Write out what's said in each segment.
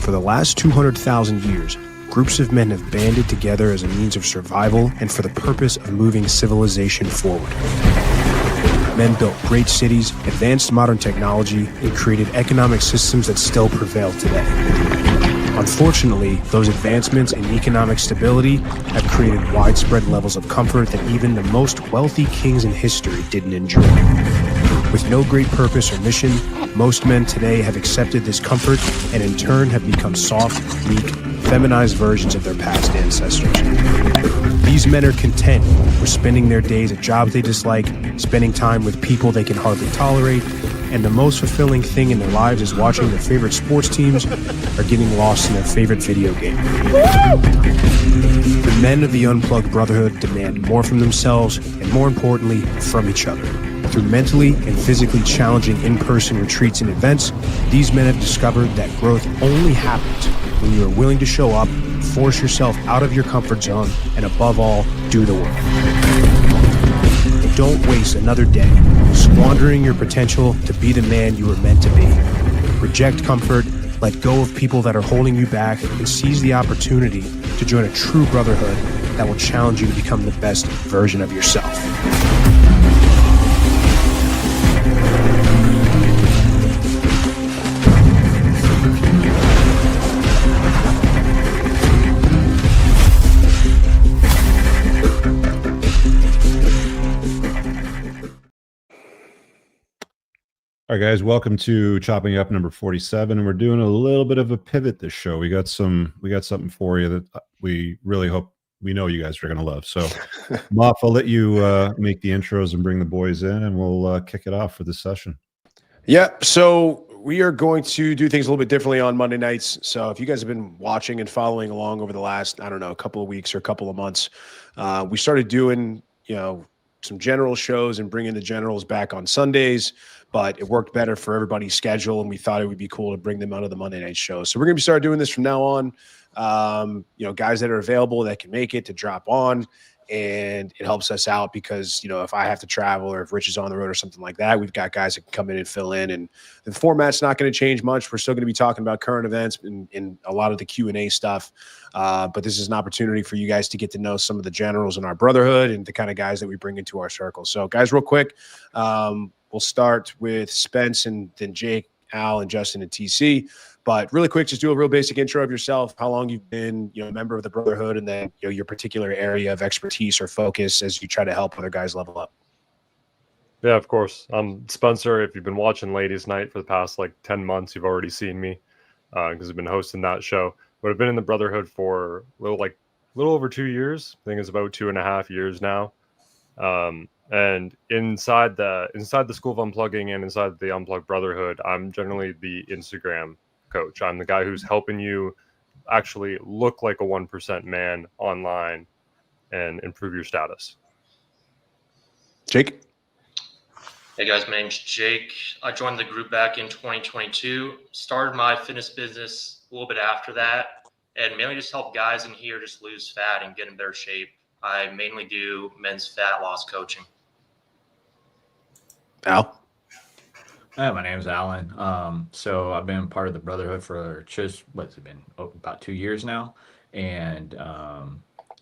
For the last 200,000 years, groups of men have banded together as a means of survival and for the purpose of moving civilization forward. Men built great cities, advanced modern technology, and created economic systems that still prevail today. Unfortunately, those advancements in economic stability have created widespread levels of comfort that even the most wealthy kings in history didn't enjoy. With no great purpose or mission, most men today have accepted this comfort and in turn have become soft, weak, feminized versions of their past ancestors. These men are content with spending their days at jobs they dislike, spending time with people they can hardly tolerate, and the most fulfilling thing in their lives is watching their favorite sports teams or getting lost in their favorite video game. The men of the Unplugged Brotherhood demand more from themselves and, more importantly, from each other. Through mentally and physically challenging in-person retreats and events, these men have discovered that growth only happens when you are willing to show up, force yourself out of your comfort zone, and above all, do the work. Don't waste another day squandering your potential to be the man you were meant to be. Reject comfort, let go of people that are holding you back, and seize the opportunity to join a true brotherhood that will challenge you to become the best version of yourself. All right, guys, welcome to Chopping Up number 47, and we're doing a little bit of a pivot this show. We got something for you that we really hope we know you guys are going to love. So, Moff, I'll let you make the intros and bring the boys in, and we'll kick it off for this session. Yeah, so we are going to do things a little bit differently on Monday nights. So if you guys have been watching and following along over the last, I don't know, a couple of weeks or a couple of months, we started doing, some general shows and bringing the generals back on Sundays, but it worked better for everybody's schedule, and we thought it would be cool to bring them onto the Monday night show. So we're going to start doing this from now on. Guys that are available that can make it to drop on, and it helps us out because, if I have to travel or if Rich is on the road or something like that, we've got guys that can come in and fill in, and the format's not going to change much. We're still going to be talking about current events and a lot of the Q&A stuff. But this is an opportunity for you guys to get to know some of the generals in our brotherhood and the kind of guys that we bring into our circle. So guys, real quick, we'll start with Spence and then Jake, Al, and Justin and TC. But really quick, just do a real basic intro of yourself, how long you've been, a member of the brotherhood, and then, your particular area of expertise or focus as you try to help other guys level up. Yeah, of course. I'm Spencer. If you've been watching Ladies Night for the past 10 months, you've already seen me because I've been hosting that show. But I've been in the brotherhood for a little over 2 years. I think it's about 2.5 years now. And inside the School of Unplugging and inside the Unplugged Brotherhood, I'm generally the Instagram coach. I'm the guy who's helping you actually look like a 1% man online and improve your status. Jake? Hey guys, my name's Jake. I joined the group back in 2022, started my fitness business a little bit after that, and mainly just help guys in here just lose fat and get in better shape. I mainly do men's fat loss coaching. Al? Hi, my name's Alan. So I've been part of the Brotherhood for just, about 2 years now. And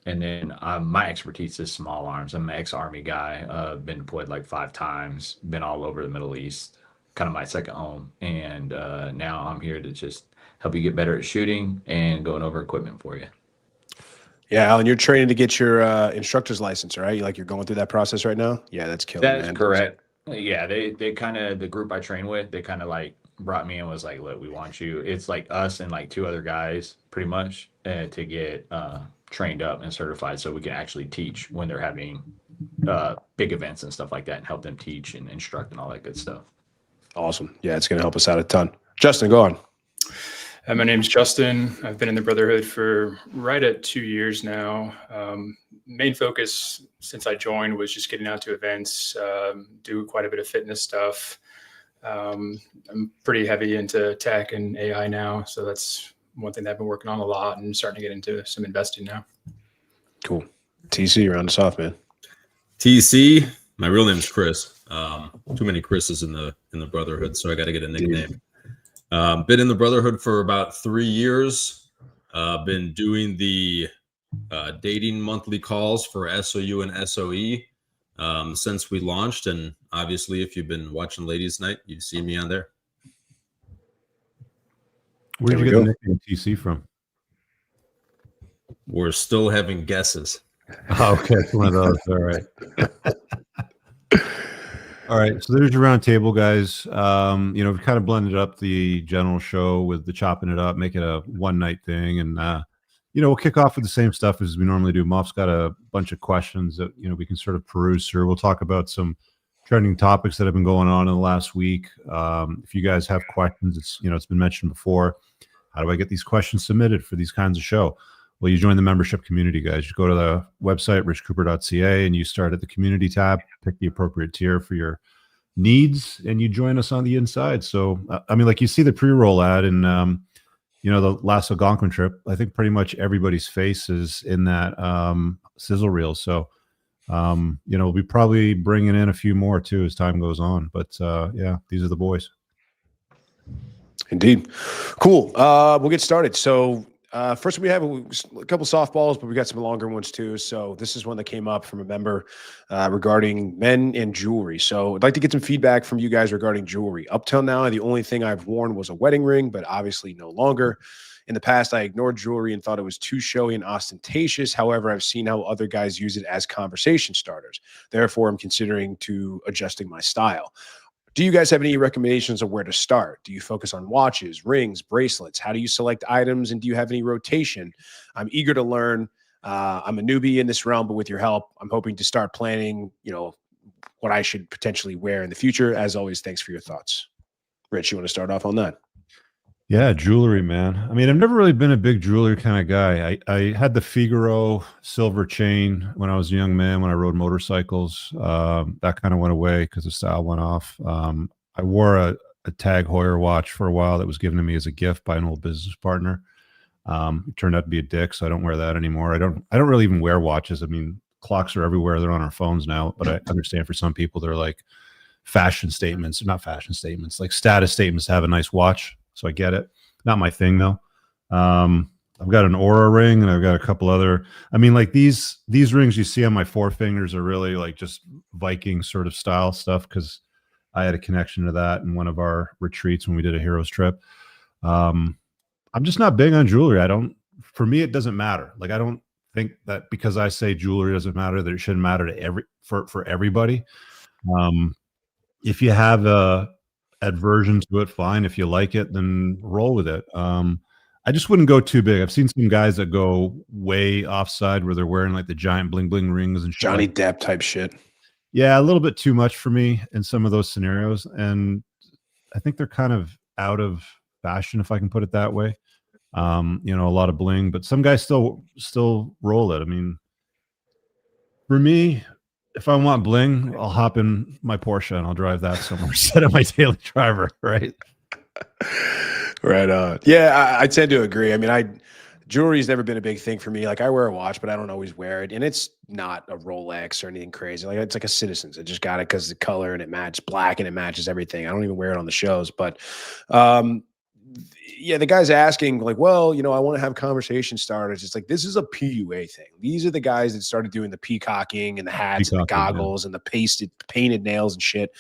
then my expertise is small arms. I'm an ex-Army guy. Been deployed 5 times, been all over the Middle East, kind of my second home. And now I'm here to just help you get better at shooting and going over equipment for you. Yeah, Alan, you're training to get your instructor's license, right? You're going through that process right now? Yeah, that's killing, man. That's correct. Yeah, they kind of, the group I train with, they kind of brought me and was like, look, we want you. It's us and 2 other guys pretty much to get trained up and certified so we can actually teach when they're having big events and stuff like that and help them teach and instruct and all that good stuff. Awesome. Yeah, it's going to help us out a ton. Justin, go on. My name's Justin. I've been in the Brotherhood for right at 2 years now. Main focus since I joined was just getting out to events, do quite a bit of fitness stuff. I'm pretty heavy into tech and AI now, so that's one thing that I've been working on a lot and starting to get into some investing now. Cool. TC, you're on the soft, man. TC, my real name is Chris. Too many Chris's in the Brotherhood, so I got to get a nickname. Been in the Brotherhood for about 3 years. Been doing the dating monthly calls for SOU and SOE since we launched. And obviously, if you've been watching Ladies Night, you've seen me on there. Where'd you get the nickname TC from? We're still having guesses. Oh, okay, it's one of those. All right. All right, so there's your round table, guys. You know, we've kind of blended up the general show with the chopping it up, make it a one-night thing, and you know, we'll kick off with the same stuff as we normally do. Moff's got a bunch of questions that, you know, we can sort of peruse through. We'll talk about some trending topics that have been going on in the last week. If you guys have questions, it's, you know, it's been mentioned before. How do I get these questions submitted for these kinds of show? Well, you join the membership community, guys. You go to the website, richcooper.ca, and you start at the community tab, pick the appropriate tier for your needs, and you join us on the inside. So, I mean, like you see the pre-roll ad and, you know, the last Algonquin trip, I think pretty much everybody's face is in that sizzle reel. So, you know, we'll be probably bringing in a few more too as time goes on. But yeah, these are the boys. Indeed. Cool. We'll get started. So first we have a couple softballs, but we got some longer ones too. So this is one that came up from a member regarding men and jewelry. So I'd like to get some feedback from you guys regarding jewelry. Up till now, the only thing I've worn was a wedding ring, but obviously no longer. In the past, I ignored jewelry and thought it was too showy and ostentatious. However, I've seen how other guys use it as conversation starters. Therefore, I'm considering adjusting my style. Do you guys have any recommendations of where to start? Do you focus on watches, rings, bracelets? How do you select items? And do you have any rotation? I'm eager to learn. I'm a newbie in this realm, but with your help, I'm hoping to start planning, you know, what I should potentially wear in the future. As always, thanks for your thoughts. Rich, you want to start off on that? Yeah, jewelry, man. I mean, I've never really been a big jewelry kind of guy. I had the Figaro silver chain when I was a young man, when I rode motorcycles. That kind of went away because the style went off. I wore a Tag Heuer watch for a while that was given to me as a gift by an old business partner. It turned out to be a dick, so I don't wear that anymore. I don't really even wear watches. I mean, clocks are everywhere. They're on our phones now, but I understand for some people they're like fashion statements, not fashion statements, like status statements to have a nice watch. So I get it. Not my thing though. I've got an Aura ring and I've got a couple other. I mean, like these rings you see on my four fingers are really like just Viking sort of style stuff because I had a connection to that in one of our retreats when we did a heroes trip. I'm just not big on jewelry. For me, it doesn't matter. Like I don't think that because I say jewelry doesn't matter that it shouldn't matter to for everybody. If you have a aversion to it, fine. If you like it, then roll with it. I just wouldn't go too big. I've seen some guys that go way offside where they're wearing like the giant bling bling rings and shit. Johnny Depp type shit. Yeah, a little bit too much for me in some of those scenarios. And I think they're kind of out of fashion, if I can put it that way. You know, a lot of bling, but some guys still roll it. I mean, for me, if I want bling, I'll hop in my Porsche and I'll drive that somewhere instead of my daily driver, right? Right on. Yeah, I tend to agree. I mean, jewelry's never been a big thing for me. Like I wear a watch, but I don't always wear it. And it's not a Rolex or anything crazy. Like it's like a Citizens. I just got it because the color and it matches black and it matches everything. I don't even wear it on the shows. But yeah, the guy's asking like, well, you know, I want to have conversation starters. It's like, this is a PUA thing. These are the guys that started doing the peacocking and the hats and the goggles and the painted nails and shit.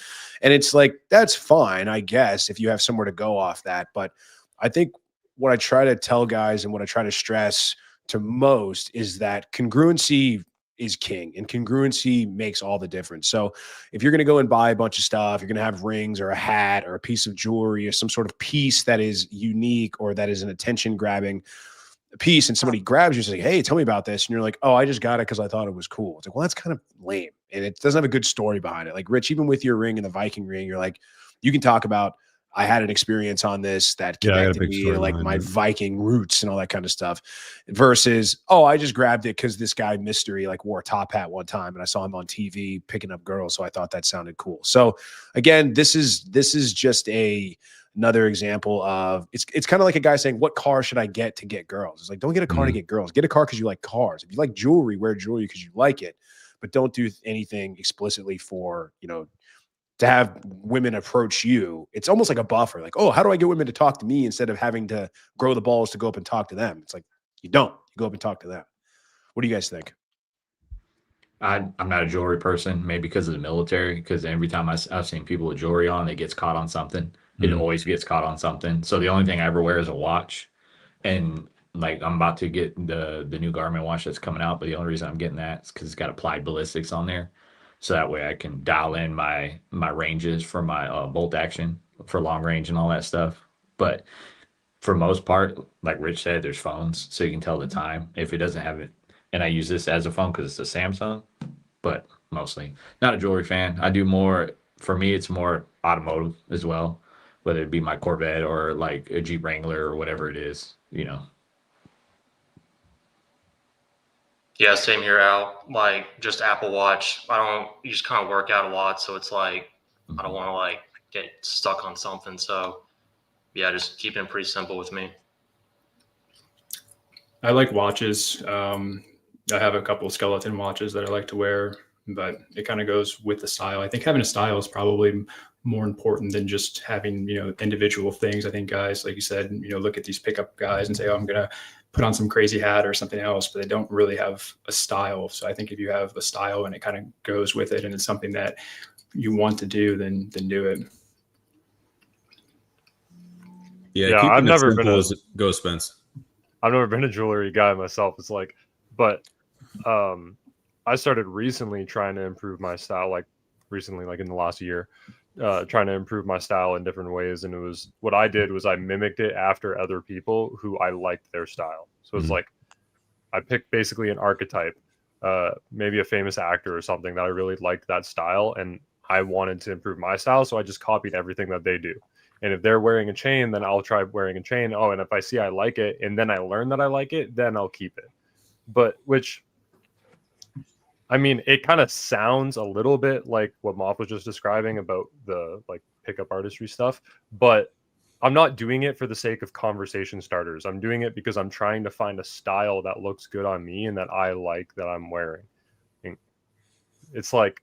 And it's like, that's fine, I guess, if you have somewhere to go off that. But I think what I try to tell guys and what I try to stress to most is that congruency is king, and congruency makes all the difference. So if you're going to go and buy a bunch of stuff, you're going to have rings or a hat or a piece of jewelry or some sort of piece that is unique or that is an attention grabbing piece, and somebody grabs you and says, hey, tell me about this. And you're like, oh, I just got it because I thought it was cool. It's like, well, that's kind of lame. And it doesn't have a good story behind it. Like Rich, even with your ring and the Viking ring, you're like, you can talk about, I had an experience on this that connected me to like my Viking roots and all that kind of stuff versus, oh, I just grabbed it because this guy Mystery like wore a top hat one time and I saw him on TV picking up girls. So I thought that sounded cool. So again, this is just another example of it's kind of like a guy saying, what car should I get to get girls? It's like, don't get a car to get girls. Get a car because you like cars. If you like jewelry, wear jewelry because you like it, but don't do anything explicitly for, you know, to have women approach you, it's almost like a buffer. Like, oh, how do I get women to talk to me instead of having to grow the balls to go up and talk to them? It's like, you don't. You go up and talk to them. What do you guys think? I'm not a jewelry person, maybe because of the military, because every time I've seen people with jewelry on, it gets caught on something. It always gets caught on something. So the only thing I ever wear is a watch. And like I'm about to get the new Garmin watch that's coming out, but the only reason I'm getting that is because it's got applied ballistics on there. So that way I can dial in my ranges for my bolt action for long range and all that stuff. But for most part, like Rich said, there's phones, so you can tell the time if it doesn't have it. And I use this as a phone because it's a Samsung, but mostly not a jewelry fan. I do more, for me, it's more automotive as well, whether it be my Corvette or like a Jeep Wrangler or whatever it is, you know. Yeah, same here, Al. Like just Apple Watch. You just kind of work out a lot. So it's like, I don't want to like get stuck on something. So yeah, just keeping it pretty simple with me. I like watches. I have a couple of skeleton watches that I like to wear, but it kind of goes with the style. I think having a style is probably more important than just having, individual things. I think guys, like you said, look at these pickup guys and say, oh, I'm going to put on some crazy hat or something else, but they don't really have a style. So I think if you have a style and it kind of goes with it and it's something that you want to do, then do it. Yeah, I've never been go Spence. I've never been a jewelry guy myself. It's like, but I started recently trying to improve my style, like recently, like in the last year, trying to improve my style in different ways. And what I did was I mimicked it after other people who I liked their style. So it's like, I picked basically an archetype, maybe a famous actor or something that I really liked that style. And I wanted to improve my style. So I just copied everything that they do. And if they're wearing a chain, then I'll try wearing a chain. Oh, and if I see I like it, and then I learn that I like it, then I'll keep it. But I mean, it kind of sounds a little bit like what Moff was just describing about the like pickup artistry stuff, but I'm not doing it for the sake of conversation starters. I'm doing it because I'm trying to find a style that looks good on me and that I like that I'm wearing. And it's like,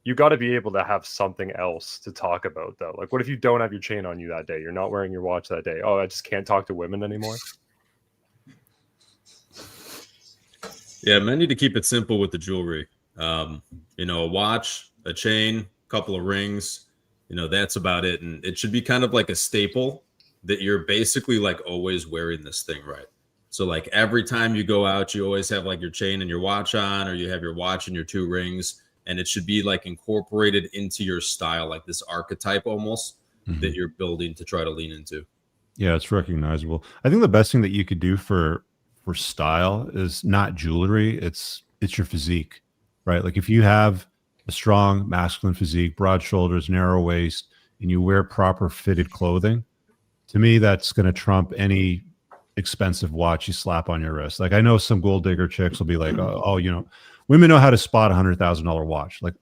you got to be able to have something else to talk about, though. Like, what if you don't have your chain on you that day? You're not wearing your watch that day. Oh, I just can't talk to women anymore. Yeah, men need to keep it simple with the jewelry. A watch, a chain, couple of rings, that's about it. And it should be kind of like a staple that you're basically like always wearing this thing, right? So like every time you go out, you always have like your chain and your watch on, or you have your watch and your two rings. And it should be like incorporated into your style, like this archetype almost that you're building to try to lean into. Yeah, it's recognizable. I think the best thing that you could do for style is not jewelry. It's your physique, right? Like if you have a strong masculine physique, broad shoulders, narrow waist, and you wear proper fitted clothing, to me, that's going to trump any expensive watch you slap on your wrist. Like I know some gold digger chicks will be like, oh, women know how to spot $100,000 watch. Like,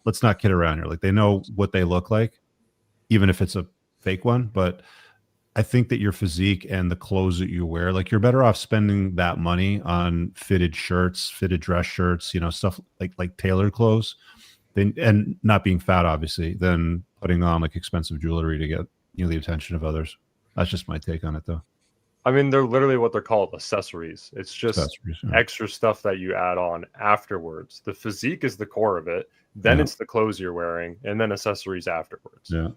let's not kid around here. Like they know what they look like, even if it's a fake one. But I think that your physique and the clothes that you wear, like you're better off spending that money on fitted shirts, fitted dress shirts, stuff like tailored clothes, and not being fat, obviously, than putting on like expensive jewelry to get, the attention of others. That's just my take on it, though. I mean, they're literally what they're called, accessories. It's just extra stuff that you add on afterwards. The physique is the core of it. Then it's the clothes you're wearing, and then accessories afterwards. Yeah.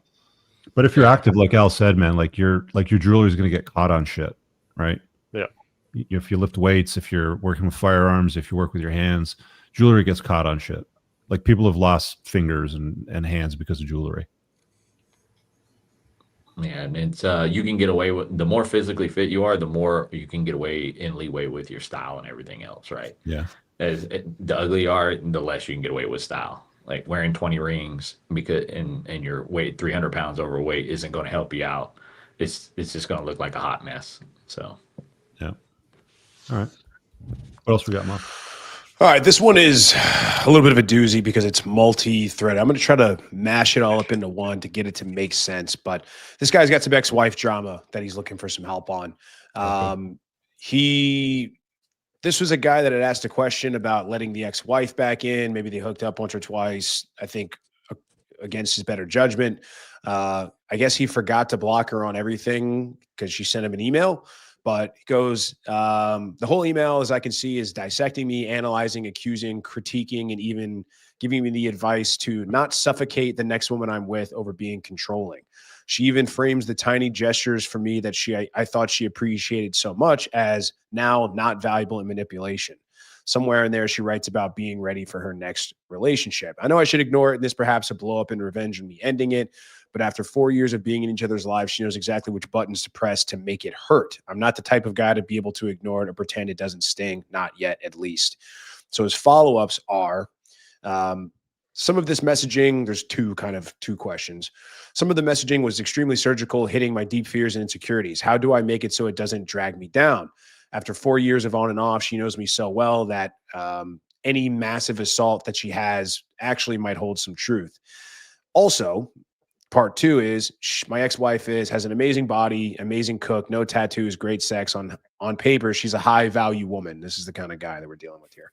But if you're active, like Al said, man, like your jewelry is going to get caught on shit, right? Yeah. If you lift weights, if you're working with firearms, if you work with your hands, jewelry gets caught on shit. Like people have lost fingers and hands because of jewelry. Yeah, and it's you can get away with, the more physically fit you are, the more you can get away in leeway with your style and everything else, right? Yeah. The uglier you are, the less you can get away with style. Like wearing 20 rings because and your weight 300 pounds overweight isn't going to help you out. It's just going to look like a hot mess. So yeah. All right. What else we got, Mark? All right, this one is a little bit of a doozy because it's multi-thread. I'm going to try to mash it all up into one to get it to make sense. But this guy's got some ex-wife drama that he's looking for some help on. This was a guy that had asked a question about letting the ex-wife back in. Maybe they hooked up once or twice. I think against his better judgment. I guess he forgot to block her on everything because she sent him an email. But it goes, the whole email, as I can see, is dissecting me, analyzing, accusing, critiquing, and even giving me the advice to not suffocate the next woman I'm with over being controlling. She even frames the tiny gestures for me that I thought she appreciated so much as now not valuable in manipulation. Somewhere in there, she writes about being ready for her next relationship. I know I should ignore it, and this perhaps a blow up in revenge and me ending it. But after 4 years of being in each other's lives, she knows exactly which buttons to press to make it hurt. I'm not the type of guy to be able to ignore it or pretend it doesn't sting. Not yet, at least. So his follow-ups are some of this messaging. There's two questions. Some of the messaging was extremely surgical, hitting my deep fears and insecurities. How do I make it so it doesn't drag me down? After 4 years of on and off, she knows me so well that any massive assault that she has actually might hold some truth. Also, part two is my ex-wife has an amazing body, amazing cook, no tattoos, great sex. On paper, she's a high value woman. This is the kind of guy that we're dealing with here.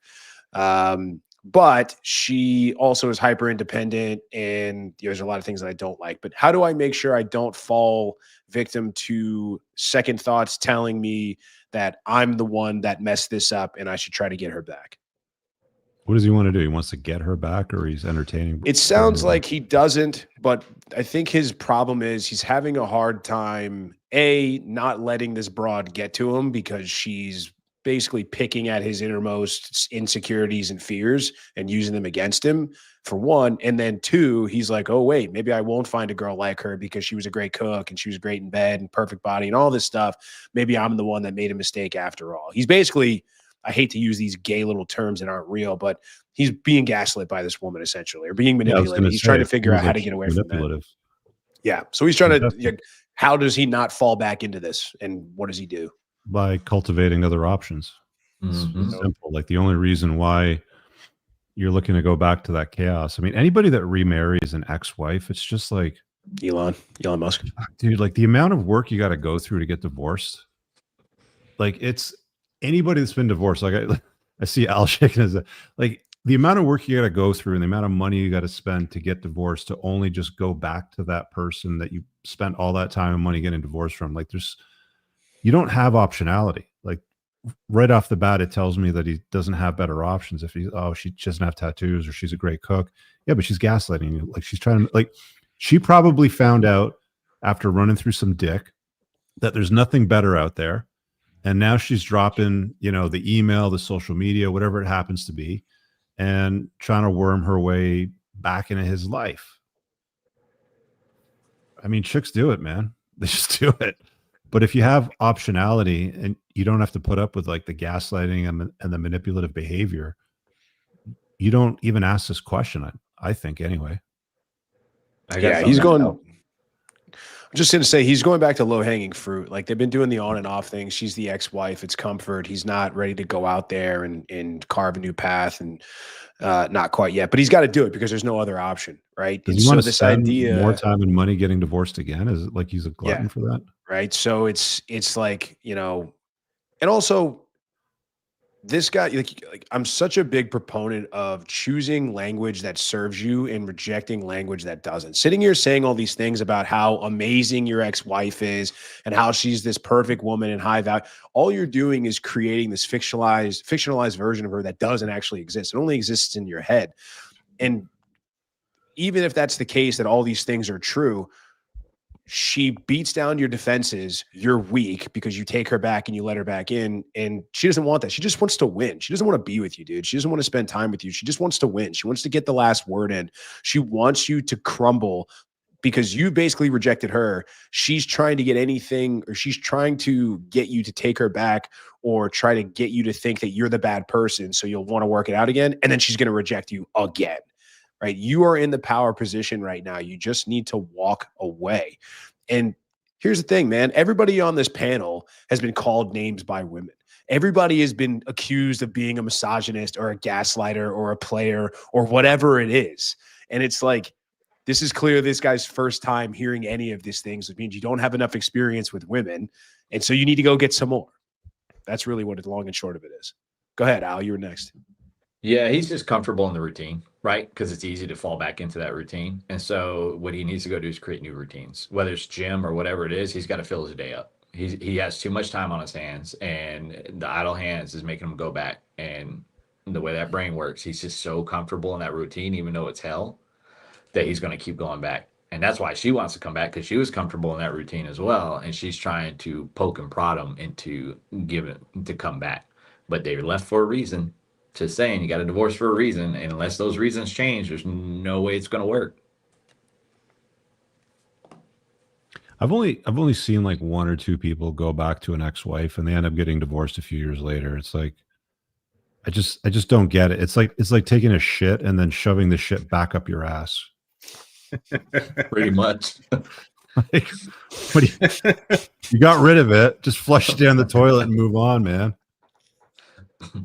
But she also is hyper independent, and there's a lot of things that I don't like. But how do I make sure I don't fall victim to second thoughts telling me that I'm the one that messed this up and I should try to get her back? What does he want to do? He wants to get her back, or he's entertaining? It sounds like he doesn't, but I think his problem is he's having a hard time, not letting this broad get to him because she's basically picking at his innermost insecurities and fears and using them against him, for one. And then two, he's like, oh, wait, maybe I won't find a girl like her because she was a great cook and she was great in bed and perfect body and all this stuff. Maybe I'm the one that made a mistake after all. He's basically, I hate to use these gay little terms that aren't real, but he's being gaslit by this woman essentially, or being manipulated. He's trying to figure out how to get away from that. Yeah. So he's trying to, how does he not fall back into this? And what does he do? By cultivating other options. It's simple. Like the only reason why you're looking to go back to that chaos. I mean, anybody that remarries an ex-wife, it's just like Elon Musk. Dude, like the amount of work you got to go through to get divorced. Like it's anybody that's been divorced. Like I see Al shaking his head. Like the amount of work you got to go through and the amount of money you got to spend to get divorced, to only just go back to that person that you spent all that time and money getting divorced from. Like you don't have optionality. Like right off the bat, it tells me that he doesn't have better options. If she doesn't have tattoos or she's a great cook. Yeah, but she's gaslighting you. Like she's trying to, like, she probably found out after running through some dick that there's nothing better out there. And now she's dropping, the email, the social media, whatever it happens to be, and trying to worm her way back into his life. I mean, chicks do it, man. They just do it. But if you have optionality and you don't have to put up with like the gaslighting and the manipulative behavior, you don't even ask this question. I think anyway. He's going. I'm just going to say he's going back to low hanging fruit. Like they've been doing the on and off thing. She's the ex-wife. It's comfort. He's not ready to go out there and carve a new path, and not quite yet. But he's got to do it because there's no other option, right? Does he want to spend more time and money getting divorced again? Is it like he's a glutton for that? Right. So it's like, and also this guy, like I'm such a big proponent of choosing language that serves you and rejecting language that doesn't. Sitting here saying all these things about how amazing your ex-wife is and how she's this perfect woman and high value. All you're doing is creating this fictionalized version of her that doesn't actually exist. It only exists in your head. And even if that's the case, that all these things are true, she beats down your defenses. You're weak because you take her back and you let her back in, and she doesn't want that. She just wants to win. She doesn't want to be with you, dude. She doesn't want to spend time with you. She just wants to win. She wants to get the last word in. She wants you to crumble because you basically rejected her. She's trying to get anything, or she's trying to get you to take her back or try to get you to think that you're the bad person so you'll want to work it out again, and then she's going to reject you again. Right? You are in the power position right now. You just need to walk away. And here's the thing, man. Everybody on this panel has been called names by women. Everybody has been accused of being a misogynist or a gaslighter or a player or whatever it is. And it's like, this is clear this guy's first time hearing any of these things. It means you don't have enough experience with women. And so you need to go get some more. That's really what the long and short of it is. Go ahead, Al. You were next. Yeah, he's just comfortable in the routine, right? Because it's easy to fall back into that routine. And so what he needs to go do is create new routines, whether it's gym or whatever it is. He's got to fill his day up. He has too much time on his hands, and the idle hands is making him go back. And the way that brain works, he's just so comfortable in that routine, even though it's hell, that he's going to keep going back. And that's why she wants to come back, because she was comfortable in that routine as well. And she's trying to poke and prod him into giving to come back. But they were left for a reason. Just saying, you got a divorce for a reason. And unless those reasons change, there's no way it's going to work. I've only seen like 1 or 2 people go back to an ex-wife and they end up getting divorced a few years later. It's like I just don't get it. It's like taking a shit and then shoving the shit back up your ass. Pretty much. Like, what do you got rid of it, just flush it down the toilet and move on, man.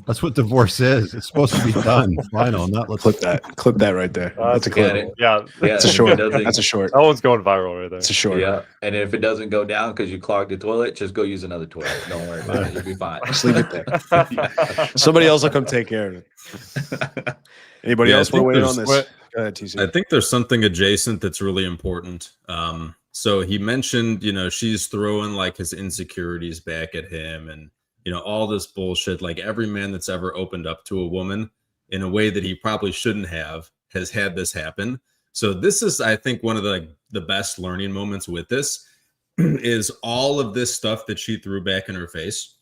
That's what divorce is. It's supposed to be done. Final, not let's Clip that right there. That's a clip. Yeah, That's a short. That's a short. that one's going viral right there. It's a short. Yeah. And if it doesn't go down because you clogged the toilet, just go use another toilet. Don't worry about it. You'll be fine. Just leave it there. Somebody else will come take care of it. Anybody Yeah, I else want to think weigh in there's- on this? Go ahead, TC. I think there's something adjacent that's really important. So he mentioned, she's throwing like his insecurities back at him and, all this bullshit. Like every man that's ever opened up to a woman in a way that he probably shouldn't have has had this happen. So this is, I think, one of the best learning moments with this is all of this stuff that she threw back in her face.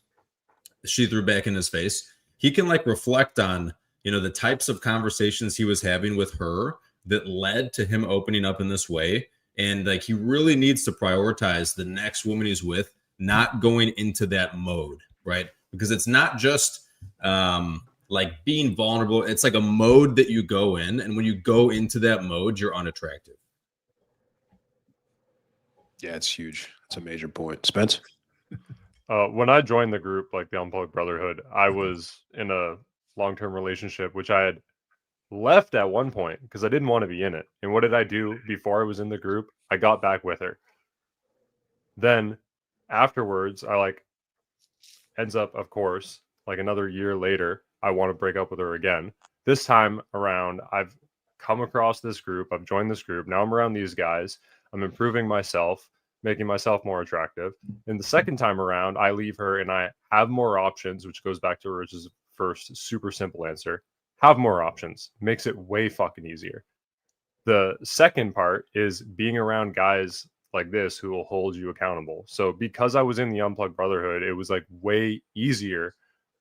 She threw back in his face. He can like reflect on, the types of conversations he was having with her that led to him opening up in this way. And like, he really needs to prioritize the next woman he's with, not going into that mode, right? Because it's not just like being vulnerable. It's like a mode that you go in. And when you go into that mode, you're unattractive. Yeah, it's huge. It's a major point. Spence? When I joined the group, like the Unplugged Brotherhood, I was in a long-term relationship, which I had left at one point because I didn't want to be in it. And what did I do before I was in the group? I got back with her. Then afterwards, I ends up, of course, like another year later, I want to break up with her again. This time around, I've come across this group. I've joined this group. Now I'm around these guys. I'm improving myself, making myself more attractive. And the second time around, I leave her and I have more options, which goes back to Rich's first super simple answer. Have more options. Makes it way fucking easier. The second part is being around guys like this who will hold you accountable. So because I was in the Unplugged Brotherhood, it was like way easier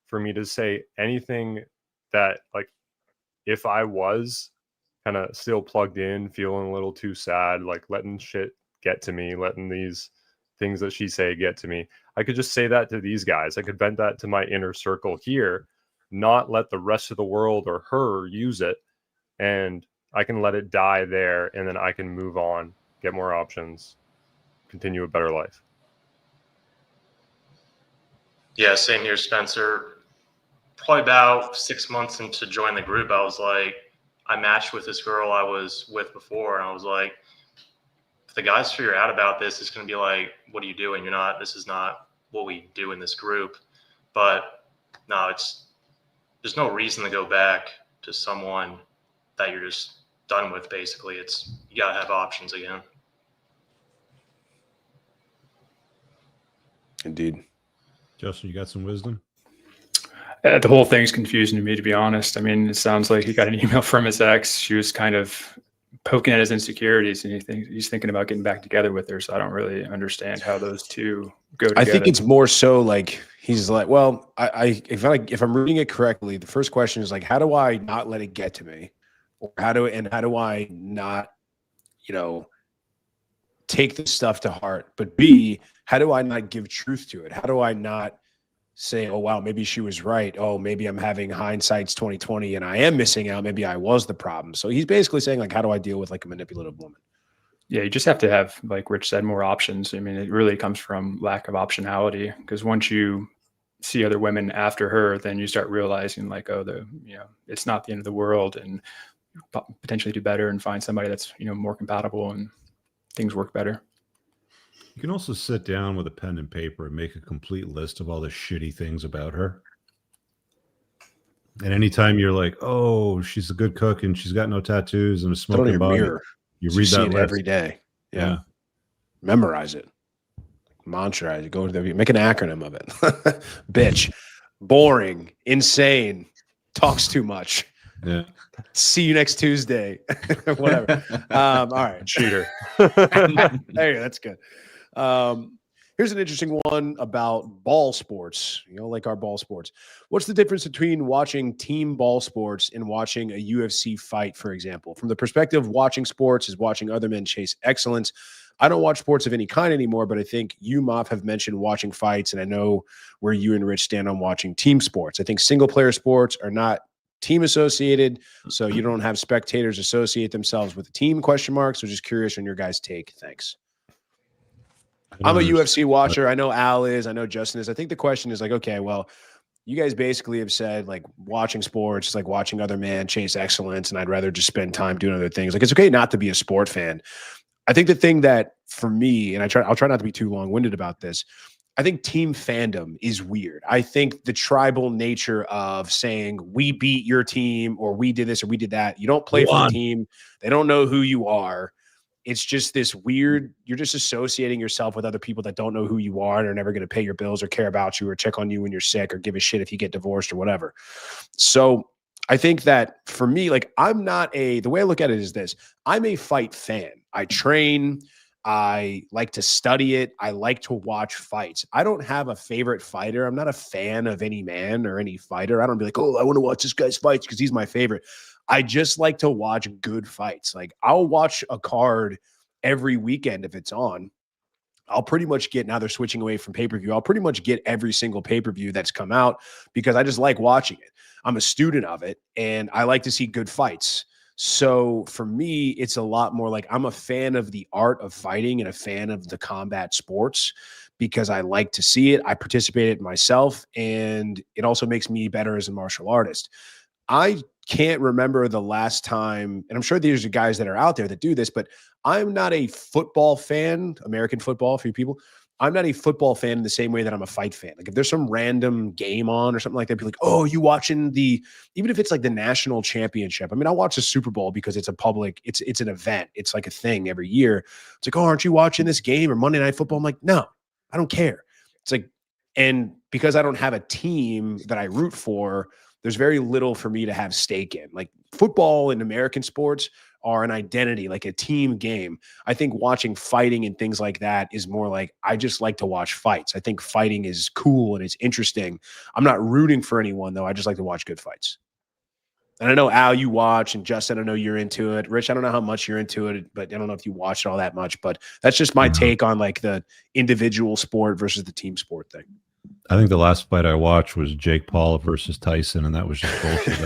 for me to say anything that, like, if I was kind of still plugged in, feeling a little too sad, like letting shit get to me, letting these things that she say get to me, I could just say that to these guys. I could vent that to my inner circle here, not let the rest of the world or her use it, and I can let it die there, and then I can move on, get more options, continue a better life. Yeah, same here, Spencer. Probably about 6 months into joining the group, I was like, I matched with this girl I was with before, and I was like, if the guys figure out about this, it's going to be like, what are you doing? This is not what we do in this group. But no, there's no reason to go back to someone that you're just done with. Basically, you got to have options again. Indeed. Justin, you got some wisdom? The whole thing's confusing to me, to be honest. I mean, it sounds like he got an email from his ex. She was kind of poking at his insecurities, and he's thinking about getting back together with her. So I don't really understand how those two go together. I think it's more so like he's like, well, if I'm reading it correctly, the first question is like, how do I not let it get to me, or how do I not, take this stuff to heart? But B, how do I not give truth to it? How do I not say, oh wow, maybe she was right. Oh, maybe I'm having hindsight's 2020 and I am missing out. Maybe I was the problem. So he's basically saying, like, how do I deal with like a manipulative woman? Yeah, you just have to have, like Rich said, more options. I mean, it really comes from lack of optionality, because once you see other women after her, then you start realizing like, oh, it's not the end of the world, and potentially do better and find somebody that's, more compatible and things work better. You can also sit down with a pen and paper and make a complete list of all the shitty things about her. And anytime you're like, oh, she's a good cook and she's got no tattoos and a Put it on smoking your body, mirror. you So read see that it list. every day. Yeah. Yeah. Memorize it. Mantra. You go to the make an acronym of it. Bitch. Boring. Insane. Talks too much. Yeah. See you next Tuesday. Whatever. All right. Cheater. There you go. That's good. Here's an interesting one about ball sports, like our ball sports. What's the difference between watching team ball sports and watching a UFC fight, for example? From the perspective of watching sports is watching other men chase excellence. I don't watch sports of any kind anymore, but I think you, Moff, have mentioned watching fights, and I know where you and Rich stand on watching team sports. I think single-player sports are not team associated, so you don't have spectators associate themselves with the team, ? So just curious on your guys' take. Thanks. I'm a UFC watcher. I know Al is. I know Justin is. I think the question is like, okay, well, you guys basically have said like watching sports is like watching other men chase excellence, and I'd rather just spend time doing other things. Like it's okay not to be a sport fan. I think the thing that for me, and I'll try not to be too long-winded about this, I think team fandom is weird. I think the tribal nature of saying we beat your team or we did this or we did that. You don't play for the team. They don't know who you are. It's just this weird, you're just associating yourself with other people that don't know who you are and are never going to pay your bills or care about you or check on you when you're sick or give a shit if you get divorced or whatever. So I think that for me, like the way I look at it is this, I'm a fight fan. I train. I like to study it. I like to watch fights. I don't have a favorite fighter. I'm not a fan of any man or any fighter. I don't be like, oh, I want to watch this guy's fights because he's my favorite. I just like to watch good fights. Like I'll watch a card every weekend if it's on. I'll pretty much get, now they're switching away from pay-per-view. I'll pretty much get every single pay-per-view that's come out because I just like watching it. I'm a student of it and I like to see good fights. So for me, it's a lot more like I'm a fan of the art of fighting and a fan of the combat sports because I like to see it. I participate in it myself, and it also makes me better as a martial artist. I can't remember the last time, and I'm sure there's guys that are out there that do this, but I'm not a football fan, American football for you people. I'm not a football fan in the same way that I'm a fight fan. Like if there's some random game on or something like that, be like, oh, you watching even if it's like the national championship. I mean, I watch the Super Bowl because it's a public, it's an event. It's like a thing every year. It's like, oh, aren't you watching this game or Monday Night Football? I'm like, no, I don't care. It's like, and because I don't have a team that I root for, there's very little for me to have stake in. Like football and American sports are an identity, like a team game. I think watching fighting and things like that is more like, I just like to watch fights. I think fighting is cool and it's interesting. I'm not rooting for anyone though. I just like to watch good fights. And I know Al, you watch, and Justin, I know you're into it. Rich, I don't know how much you're into it, but I don't know if you watch it all that much, but that's just my take on like the individual sport versus the team sport thing. I think the last fight I watched was Jake Paul versus Tyson, and that was just bullshit.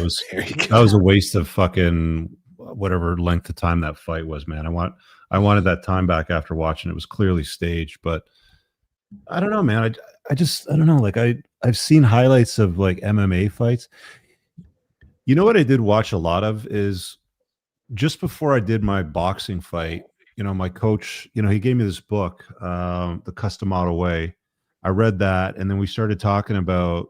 That was a waste of fucking whatever length of time that fight was, man. I wanted that time back after watching it. It was clearly staged, but I don't know, man. I don't know. Like I've seen highlights of like MMA fights. You know what I did watch a lot of is just before I did my boxing fight, my coach, he gave me this book, The Custom Auto Way. I read that, and then we started talking about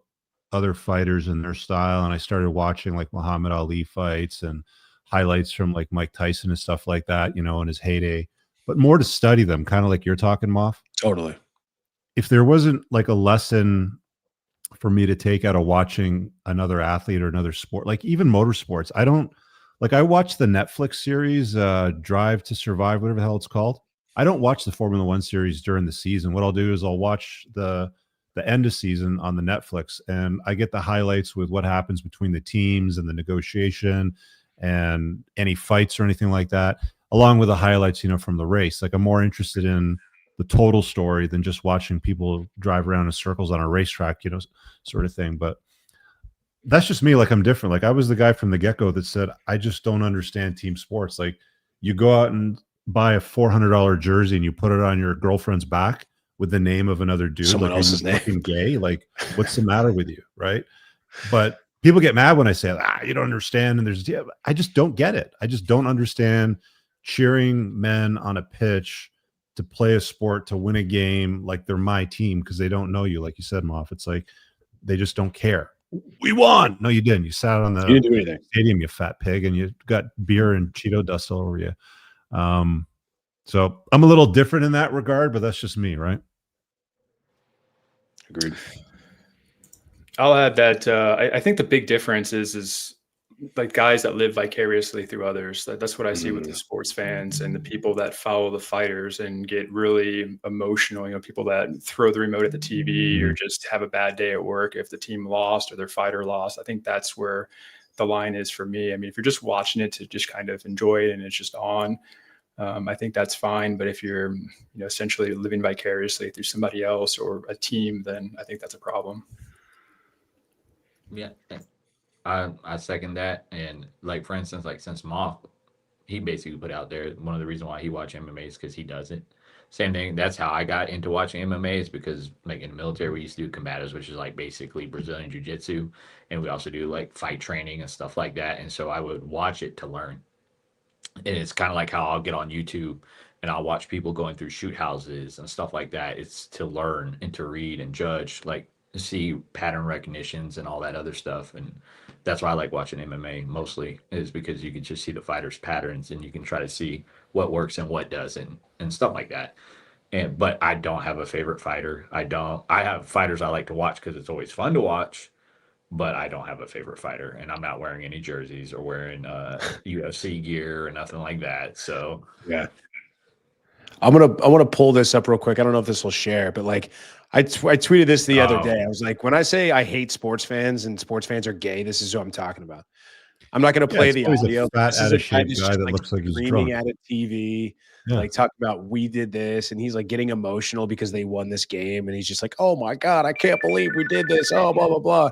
other fighters and their style, and I started watching like Muhammad Ali fights and highlights from like Mike Tyson and stuff like that, in his heyday, but more to study them, kind of like you're talking, Moff. Totally. If there wasn't like a lesson for me to take out of watching another athlete or another sport, like even motorsports, I watched the Netflix series, Drive to Survive, whatever the hell it's called. I don't watch the Formula One series during the season. What I'll do is I'll watch the end of season on the Netflix, and I get the highlights with what happens between the teams and the negotiation and any fights or anything like that, along with the highlights, from the race. Like I'm more interested in the total story than just watching people drive around in circles on a racetrack, sort of thing. But that's just me. Like I'm different. Like I was the guy from the get-go that said, I just don't understand team sports. Like you go out and buy a $400 jersey and you put it on your girlfriend's back with the name of another dude, someone like else's name, fucking gay. Like what's the matter with you? Right. But people get mad when I say, you don't understand. And I just don't get it. I just don't understand cheering men on a pitch to play a sport, to win a game like they're my team because they don't know you. Like you said, Moff, it's like they just don't care. we won. No, you didn't. You sat on You the didn't do anything. stadium, you fat pig, and you got beer and Cheeto dust all over you. So I'm a little different in that regard, but that's just me, right? Agreed. I'll add that I think the big difference is like guys that live vicariously through others. That's what I see with the sports fans and the people that follow the fighters and get really emotional. You know, people that throw the remote at the TV or just have a bad day at work if the team lost or their fighter lost. I think that's where the line is for me. I mean, if you're just watching it to just kind of enjoy it and it's just on, I think that's fine. But if you're, you know, essentially living vicariously through somebody else or a team, then I think that's a problem. Yeah, I second that. And like for instance, like since Moth, he basically put out there one of the reasons why he watch MMA is because he does it. Same thing. That's how I got into watching MMA is because like in the military we used to do combatives, which is like basically Brazilian jiu-jitsu, and we also do like fight training and stuff like that. And so I would watch it to learn. And it's kind of like how I'll get on YouTube and I'll watch people going through shoot houses and stuff like that. It's to learn and to read and judge, like see pattern recognitions and all that other stuff. And that's why I like watching MMA mostly, is because you can just see the fighters' patterns and you can try to see what works and what doesn't and stuff like that. And but I don't have a favorite fighter. I have fighters I like to watch because it's always fun to watch, but I don't have a favorite fighter, and I'm not wearing any jerseys or wearing UFC gear or nothing like that. So yeah, I want to pull this up real quick. I don't know if this will share, but like I tweeted this the other day. I was like, when I say I hate sports fans and sports fans are gay, this is who I'm talking about. I'm not going to play the audio. Fat, This is a guy out-of-shape guy that like looks like he's screaming drunk. at a TV, like talking about we did this, and he's like getting emotional because they won this game, and he's just like, "Oh my god, I can't believe we did this!" Oh, blah blah blah,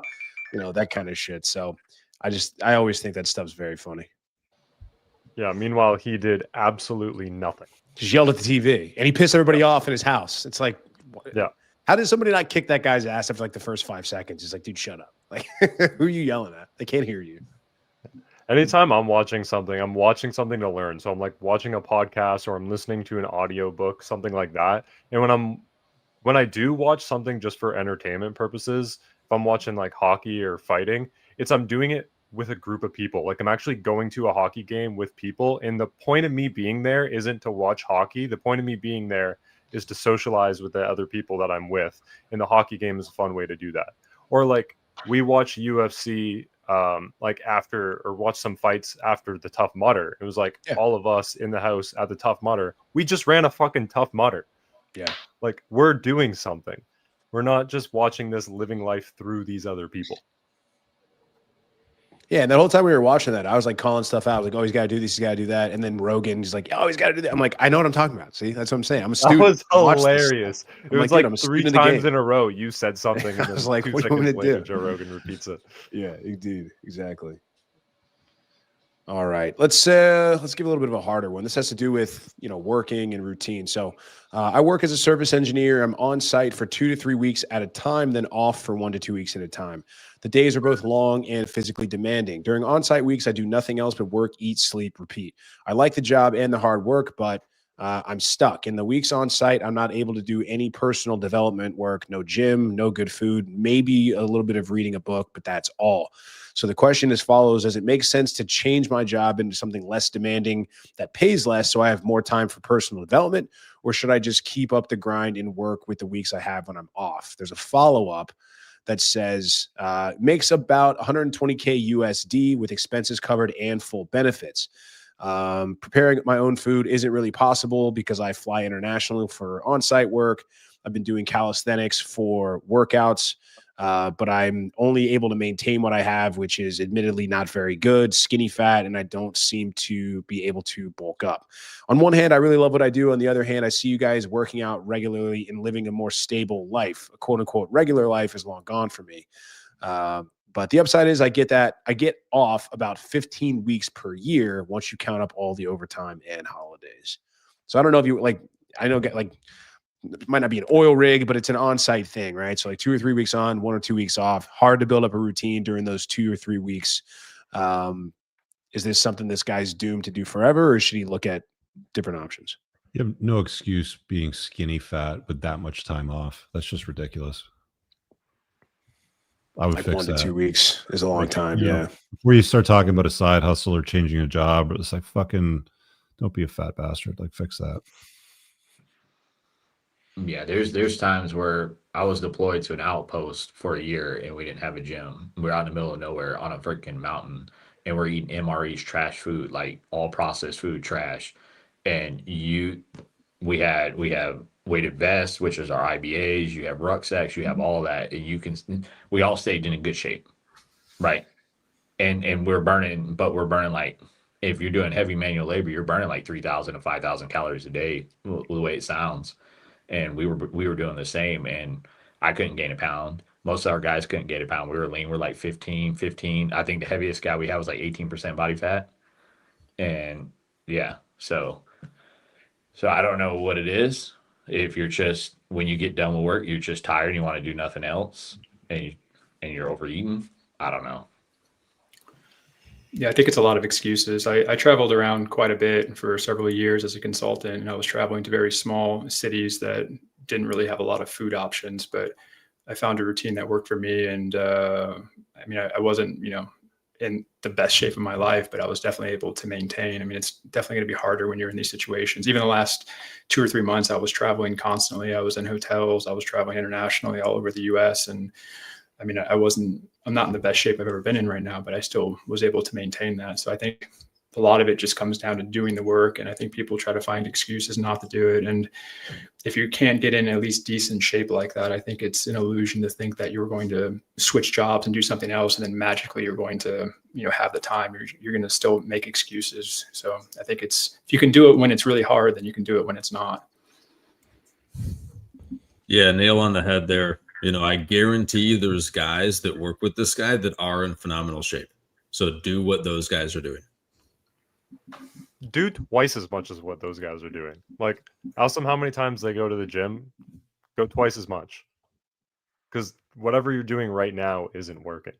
you know, that kind of shit. So I always think that stuff's very funny. Yeah. Meanwhile, he did absolutely nothing. Just yelled at the TV, and he pissed everybody off in his house. It's like, Yeah. How did somebody not kick that guy's ass after like the first 5 seconds? It's like, dude, shut up. Like, who are you yelling at? They can't hear you. Anytime I'm watching something to learn. So I'm like watching a podcast or I'm listening to an audiobook, something like that. And when I do watch something just for entertainment purposes, if I'm watching like hockey or fighting, I'm doing it with a group of people. Like I'm actually going to a hockey game with people. And the point of me being there isn't to watch hockey. The point of me being there is to socialize with the other people that I'm with. And the hockey game is a fun way to do that. Or like we watch UFC like after, or watch some fights after the Tough Mudder. It was like all of us in the house at the Tough Mudder. We just ran a fucking Tough Mudder. Yeah. Like we're doing something. We're not just watching this, living life through these other people. Yeah, and the whole time we were watching that, I was like calling stuff out. I was like, oh, he's got to do this, he's got to do that. And then Rogan's like, oh, he's got to do that. I'm like, I know what I'm talking about. See, that's what I'm saying. I'm a student. That was hilarious. It was like 3 times in a row you said something. And I was like, what do you want me to do? Joe Rogan repeats it. Yeah, indeed. Exactly. All right, let's give a little bit of a harder one. This has to do with, you know, working and routine. So I work as a service engineer. I'm on site for 2 to 3 weeks at a time, then off for 1 to 2 weeks at a time. The days are both long and physically demanding. During on-site weeks, I do nothing else but work, eat, sleep, repeat. I like the job and the hard work, but I'm stuck. In the weeks on site, I'm not able to do any personal development work, no gym, no good food, maybe a little bit of reading a book, but that's all. So the question is follows: does it make sense to change my job into something less demanding that pays less so I have more time for personal development, or should I just keep up the grind and work with the weeks I have when I'm off? There's a follow-up that says makes about 120K USD with expenses covered and full benefits. Preparing my own food isn't really possible because I fly internationally for on-site work. I've been doing calisthenics for workouts, but I'm only able to maintain what I have, which is admittedly not very good, skinny fat, and I don't seem to be able to bulk up. On one hand, I really love what I do. On the other hand, I see you guys working out regularly and living a more stable life. A quote unquote regular life is long gone for me. But the upside is I get off about 15 weeks per year once you count up all the overtime and holidays. So I don't know if you like, I know like it might not be an oil rig, but it's an on-site thing, right? So like 2 or 3 weeks on, 1 or 2 weeks off. Hard to build up a routine during those 2 or 3 weeks. Is this something this guy's doomed to do forever, or should he look at different options? You have no excuse being skinny fat with that much time off. That's just ridiculous. I would Like fix 1 to that. 2 weeks is a long Like, time. you know, Yeah. before you start talking about a side hustle or changing a job, it's like, fucking don't be a fat bastard. Like, fix that. Yeah, there's times where I was deployed to an outpost for a year and we didn't have a gym. We're out in the middle of nowhere on a freaking mountain and we're eating MRE's trash food, like all processed food trash. And we have weighted vests, which is our IBAs, you have rucksacks, you have all that, and we all stayed in good shape. Right. And we're burning, but we're burning like, if you're doing heavy manual labor, you're burning like 3,000 to 5,000 calories a day, the way it sounds. And we were doing the same, and I couldn't gain a pound. Most of our guys couldn't gain a pound. We were lean. We're like 15. I think the heaviest guy we had was like 18% body fat. And yeah, so I don't know what it is. If you're just, when you get done with work, you're just tired and you want to do nothing else, and you're overeating. I don't know. Yeah, I think it's a lot of excuses. I traveled around quite a bit for several years as a consultant, and I was traveling to very small cities that didn't really have a lot of food options, but I found a routine that worked for me. And I mean, I wasn't, in the best shape of my life, but I was definitely able to maintain. I mean, it's definitely going to be harder when you're in these situations. Even the last 2 or 3 months, I was traveling constantly. I was in hotels. I was traveling internationally all over the US. And I mean, I'm not in the best shape I've ever been in right now, but I still was able to maintain that. So I think a lot of it just comes down to doing the work. And I think people try to find excuses not to do it. And if you can't get in at least decent shape like that, I think it's an illusion to think that you're going to switch jobs and do something else, and then magically you're going to, have the time. You're going to still make excuses. So I think if you can do it when it's really hard, then you can do it when it's not. Yeah, nail on the head there. I guarantee there's guys that work with this guy that are in phenomenal shape. So do what those guys are doing. Do twice as much as what those guys are doing. Like, ask them how many times they go to the gym. Go twice as much. Because whatever you're doing right now isn't working.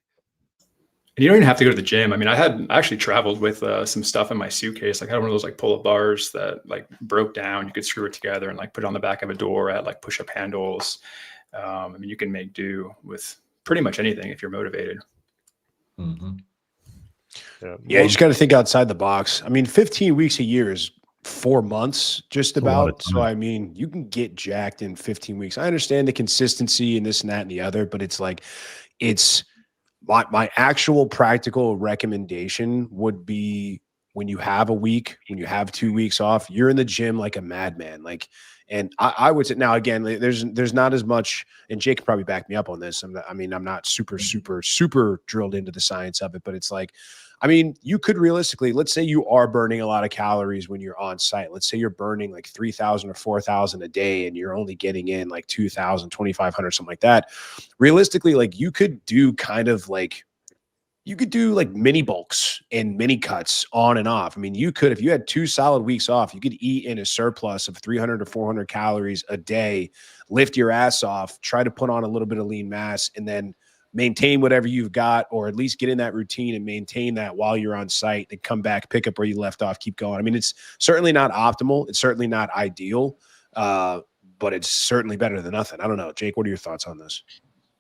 And you don't even have to go to the gym. I mean, I actually traveled with some stuff in my suitcase. Like I had one of those like pull-up bars that like broke down. You could screw it together and like put it on the back of a door. I had like push-up handles. I mean, you can make do with pretty much anything if you're motivated. Mm-hmm. Yeah, you just got to think outside the box. I mean, 15 weeks a year is 4 months just about. So, I mean, you can get jacked in 15 weeks. I understand the consistency and this and that and the other, but it's like, it's my actual practical recommendation would be when you have a week, when you have 2 weeks off, you're in the gym like a madman. Like, and I would say now again, there's not as much, and Jake could probably back me up on this. I'm not super drilled into the science of it, but it's like, I mean, you could realistically, let's say you are burning a lot of calories when you're on site. Let's say you're burning like 3,000 or 4,000 a day and you're only getting in like 2,000, 2,500, something like that. Realistically, like you could do mini bulks and mini cuts on and off. I mean, you could, if you had 2 solid weeks off, you could eat in a surplus of 300 to 400 calories a day, lift your ass off, try to put on a little bit of lean mass, and then maintain whatever you've got, or at least get in that routine and maintain that while you're on site, then come back, pick up where you left off, keep going. I mean, it's certainly not optimal. It's certainly not ideal, but it's certainly better than nothing. I don't know. Jake, what are your thoughts on this?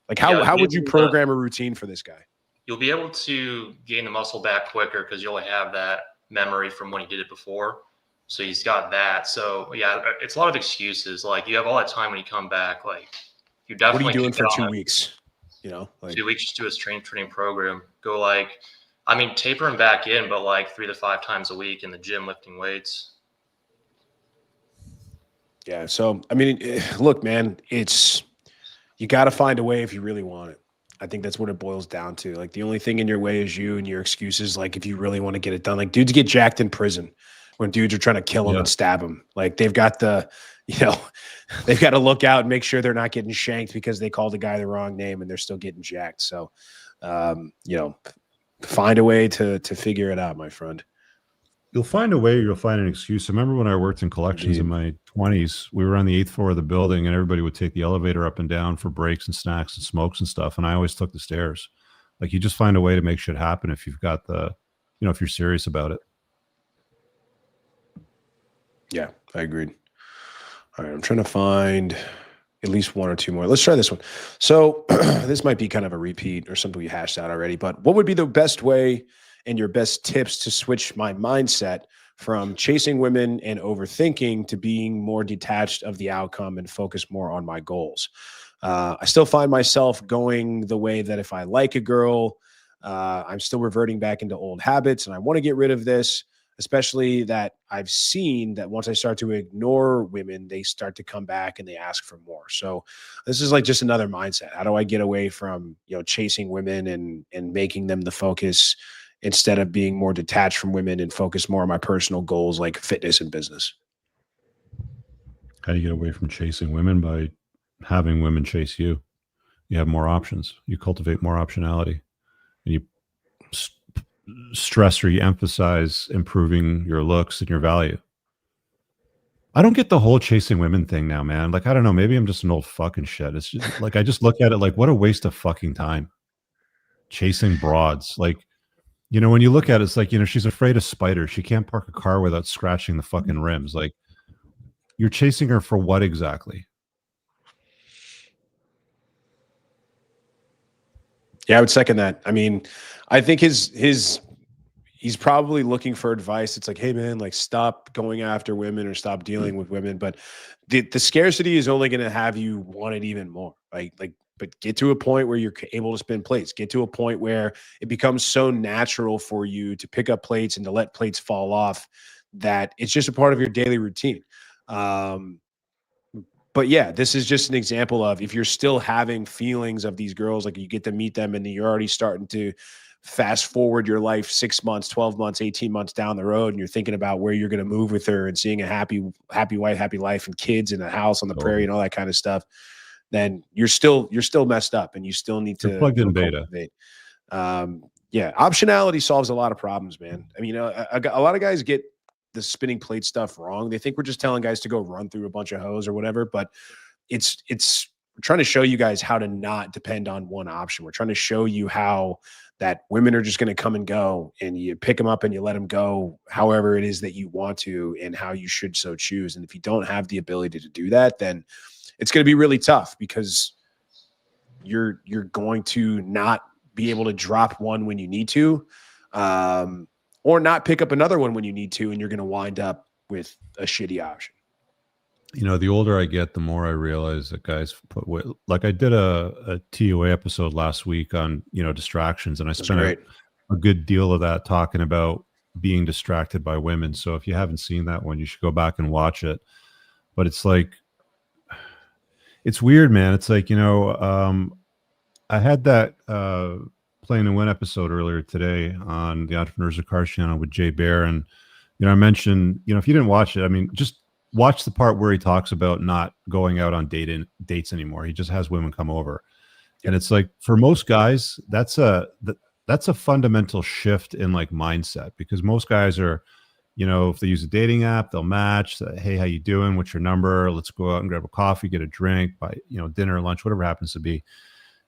Like how would you program a routine for this guy? You'll be able to gain the muscle back quicker because you'll have that memory from when he did it before. So he's got that. So yeah, it's a lot of excuses. Like you have all that time when you come back. Like you definitely. What are you doing for 2 weeks? Like 2 weeks, just do a strength training program. Go taper him back in, but like 3 to 5 times a week in the gym lifting weights. Yeah. So, I mean, look, man, you got to find a way if you really want it. I think that's what it boils down to. Like the only thing in your way is you and your excuses. Like if you really want to get it done, like dudes get jacked in prison when dudes are trying to kill them and stab them. Like they've got they've got to look out and make sure they're not getting shanked because they called the guy the wrong name and they're still getting jacked. So, find a way to figure it out, my friend. You'll find a way, or you'll find an excuse. I remember when I worked in collections in my 20s, we were on the 8th floor of the building and everybody would take the elevator up and down for breaks and snacks and smokes and stuff. And I always took the stairs. Like you just find a way to make shit happen if you've got if you're serious about it. Yeah, I agreed. All right. I'm trying to find at least one or two more. Let's try this one. So this might be kind of a repeat or something we hashed out already, but what would be the best way and your best tips to switch my mindset from chasing women and overthinking to being more detached of the outcome and focus more on my goals? I still find myself going the way that if I like a girl, I'm still reverting back into old habits, and I want to get rid of this, especially that I've seen that once I start to ignore women, they start to come back and they ask for more. So this is like just another mindset. How do I get away from, chasing women and making them the focus instead of being more detached from women and focus more on my personal goals like fitness and business? How do you get away from chasing women? By having women chase you. You have more options. You cultivate more optionality, and you stress or you emphasize improving your looks and your value. I don't get the whole chasing women thing now, man. Like, I don't know, maybe I'm just an old fucking shit. It's just like, I just look at it like, what a waste of fucking time chasing broads. Like, when you look at it, it's like, she's afraid of spiders. She can't park a car without scratching the fucking rims. Like, you're chasing her for what exactly? Yeah, I would second that. I mean, I think he's probably looking for advice. It's like, hey man, like stop going after women or stop dealing with women. But the scarcity is only going to have you want it even more. But get to a point where you're able to spin plates. Get to a point where it becomes so natural for you to pick up plates and to let plates fall off that it's just a part of your daily routine. But yeah, this is just an example of if you're still having feelings of these girls, like you get to meet them and you're already starting to fast forward your life 6 months, 12 months, 18 months down the road, and you're thinking about where you're going to move with her and seeing a happy wife, happy life and kids and a house on the prairie and all that kind of stuff, then you're still messed up and you still need to plugged in beta. Yeah, optionality solves a lot of problems, man. I mean, a lot of guys get the spinning plate stuff wrong. They think we're just telling guys to go run through a bunch of hoes or whatever, but it's we're trying to show you guys how to not depend on one option. We're trying to show you how that women are just going to come and go, and you pick them up and you let them go however it is that you want to and how you should so choose. And if you don't have the ability to do that, then it's going to be really tough because you're going to not be able to drop one when you need to, or not pick up another one when you need to, and you're going to wind up with a shitty option. The older I get, the more I realize that guys put weight. Like I did a TOA episode last week on, distractions, and I spent a good deal of that talking about being distracted by women. So if you haven't seen that one, you should go back and watch it. But it's like, it's weird, man. It's like, I had that Playing to Win episode earlier today on the Entrepreneurs of Cars channel with Jay Bear. And, I mentioned, if you didn't watch it, I mean, just watch the part where he talks about not going out on dates anymore. He just has women come over. Yep. And it's like, for most guys, that's a fundamental shift in like mindset, because most guys are, if they use a dating app, they'll match, say, hey, how you doing? What's your number? Let's go out and grab a coffee, get a drink, buy, dinner, lunch, whatever happens to be.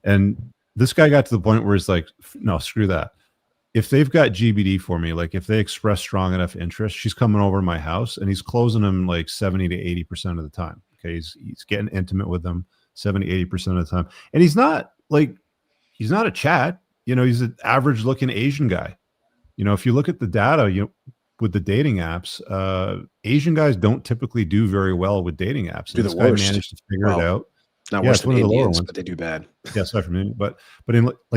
And this guy got to the point where he's like, no, screw that. If they've got GBD for me, like if they express strong enough interest, she's coming over to my house, and he's closing them like 70 to 80% of the time. Okay. He's getting intimate with them 70, 80% of the time. And he's not a chat, he's an average looking Asian guy. If you look at the data, with the dating apps, Asian guys don't typically do very well with dating apps. Do this the guy worst. Managed to figure it out. Not worse than Indians, but they do bad. Yeah, aside from him, but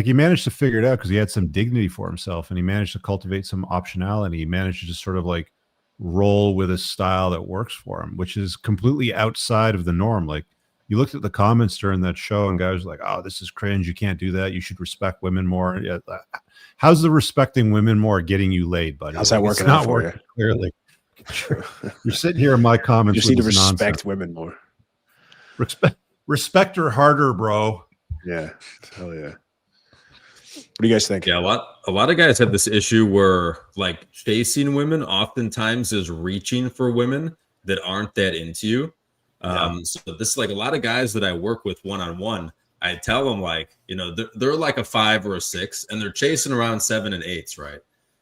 he managed to figure it out because he had some dignity for himself, and he managed to cultivate some optionality. He managed to just sort of like roll with a style that works for him, which is completely outside of the norm. Like, you looked at the comments during that show, and guys were like, "Oh, this is cringe. You can't do that. You should respect women more." Yeah, how's the respecting women more getting you laid, buddy? How's that working out for you? Clearly, you're sitting here in my comments. You just need to respect nonsense. Women more. Respect her harder, bro. Yeah, hell yeah. What do you guys think? Yeah, a lot of guys have this issue where like chasing women oftentimes is reaching for women that aren't that into you. So this is like a lot of guys that I work with one-on-one. I tell them like, they're like a 5 or a 6, and they're chasing around 7 and 8s, right?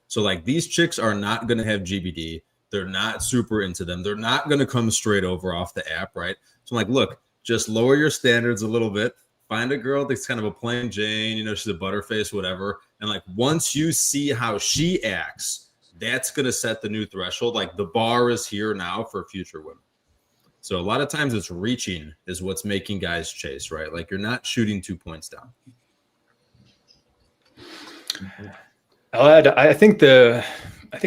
So like these chicks are not going to have GBD. They're not super into them. They're not going to come straight over off the app, right? So I'm like, look, just lower your standards a little bit. Find a girl that's kind of a plain Jane, you know, she's a butterface, whatever. And like once you see how she acts, that's going to set the new threshold. Like the bar is here now for future women. So a lot of times it's reaching is what's making guys chase, right? Like you're not shooting 2 points down. I'll add, I think a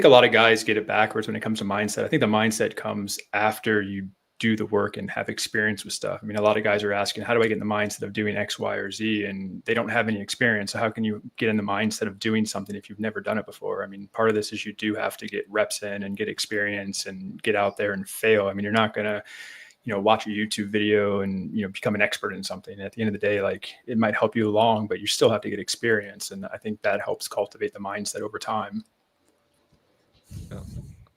lot of guys get it backwards when it comes to mindset. I think the mindset comes after you do the work and have experience with stuff. I mean, a lot of guys are asking, how do I get in the mindset of doing X, Y, or Z? And they don't have any experience. So how can you get in the mindset of doing something if you've never done it before? I mean, part of this is you do have to get reps in and get experience and get out there and fail. I mean, you're not going to, watch a YouTube video and, become an expert in something. At the end of the day, like it might help you along, but you still have to get experience. And I think that helps cultivate the mindset over time.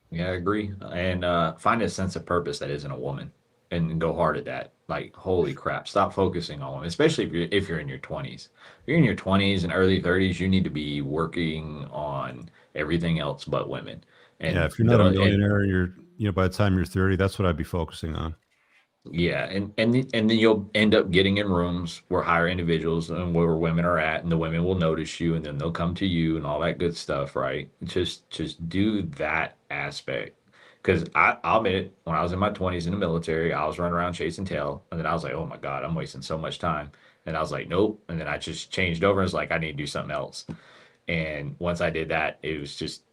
Yeah, I agree. And find a sense of purpose that isn't a woman and go hard at that. Like, holy crap, stop focusing on women, especially if you're in your 20s. If you're in your 20s and early 30s, you need to be working on everything else but women. And yeah, if you're not a millionaire, you're by the time you're 30, that's what I'd be focusing on. Yeah, and then you'll end up getting in rooms where higher individuals and where women are at, and the women will notice you, and then they'll come to you and all that good stuff, right? Just do that aspect, because I'll admit it, when I was in my 20s in the military, I was running around chasing tail, and then I was like, oh my God, I'm wasting so much time, and I was like, nope, and then I just changed over and was like, I need to do something else, and once I did that, it was just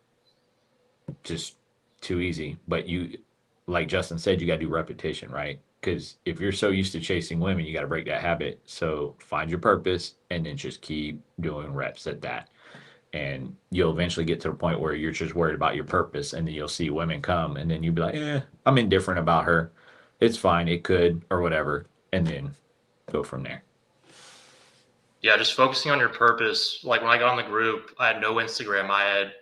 too easy. But you, like Justin said, you got to do repetition, right? Because if you're so used to chasing women, you got to break that habit. So find your purpose and then just keep doing reps at that. And you'll eventually get to the point where you're just worried about your purpose. And then you'll see women come and then you'll be like, I'm indifferent about her. It's fine. It could, or whatever. And then go from there. Yeah, just focusing on your purpose. Like when I got on the group, I had no Instagram. I had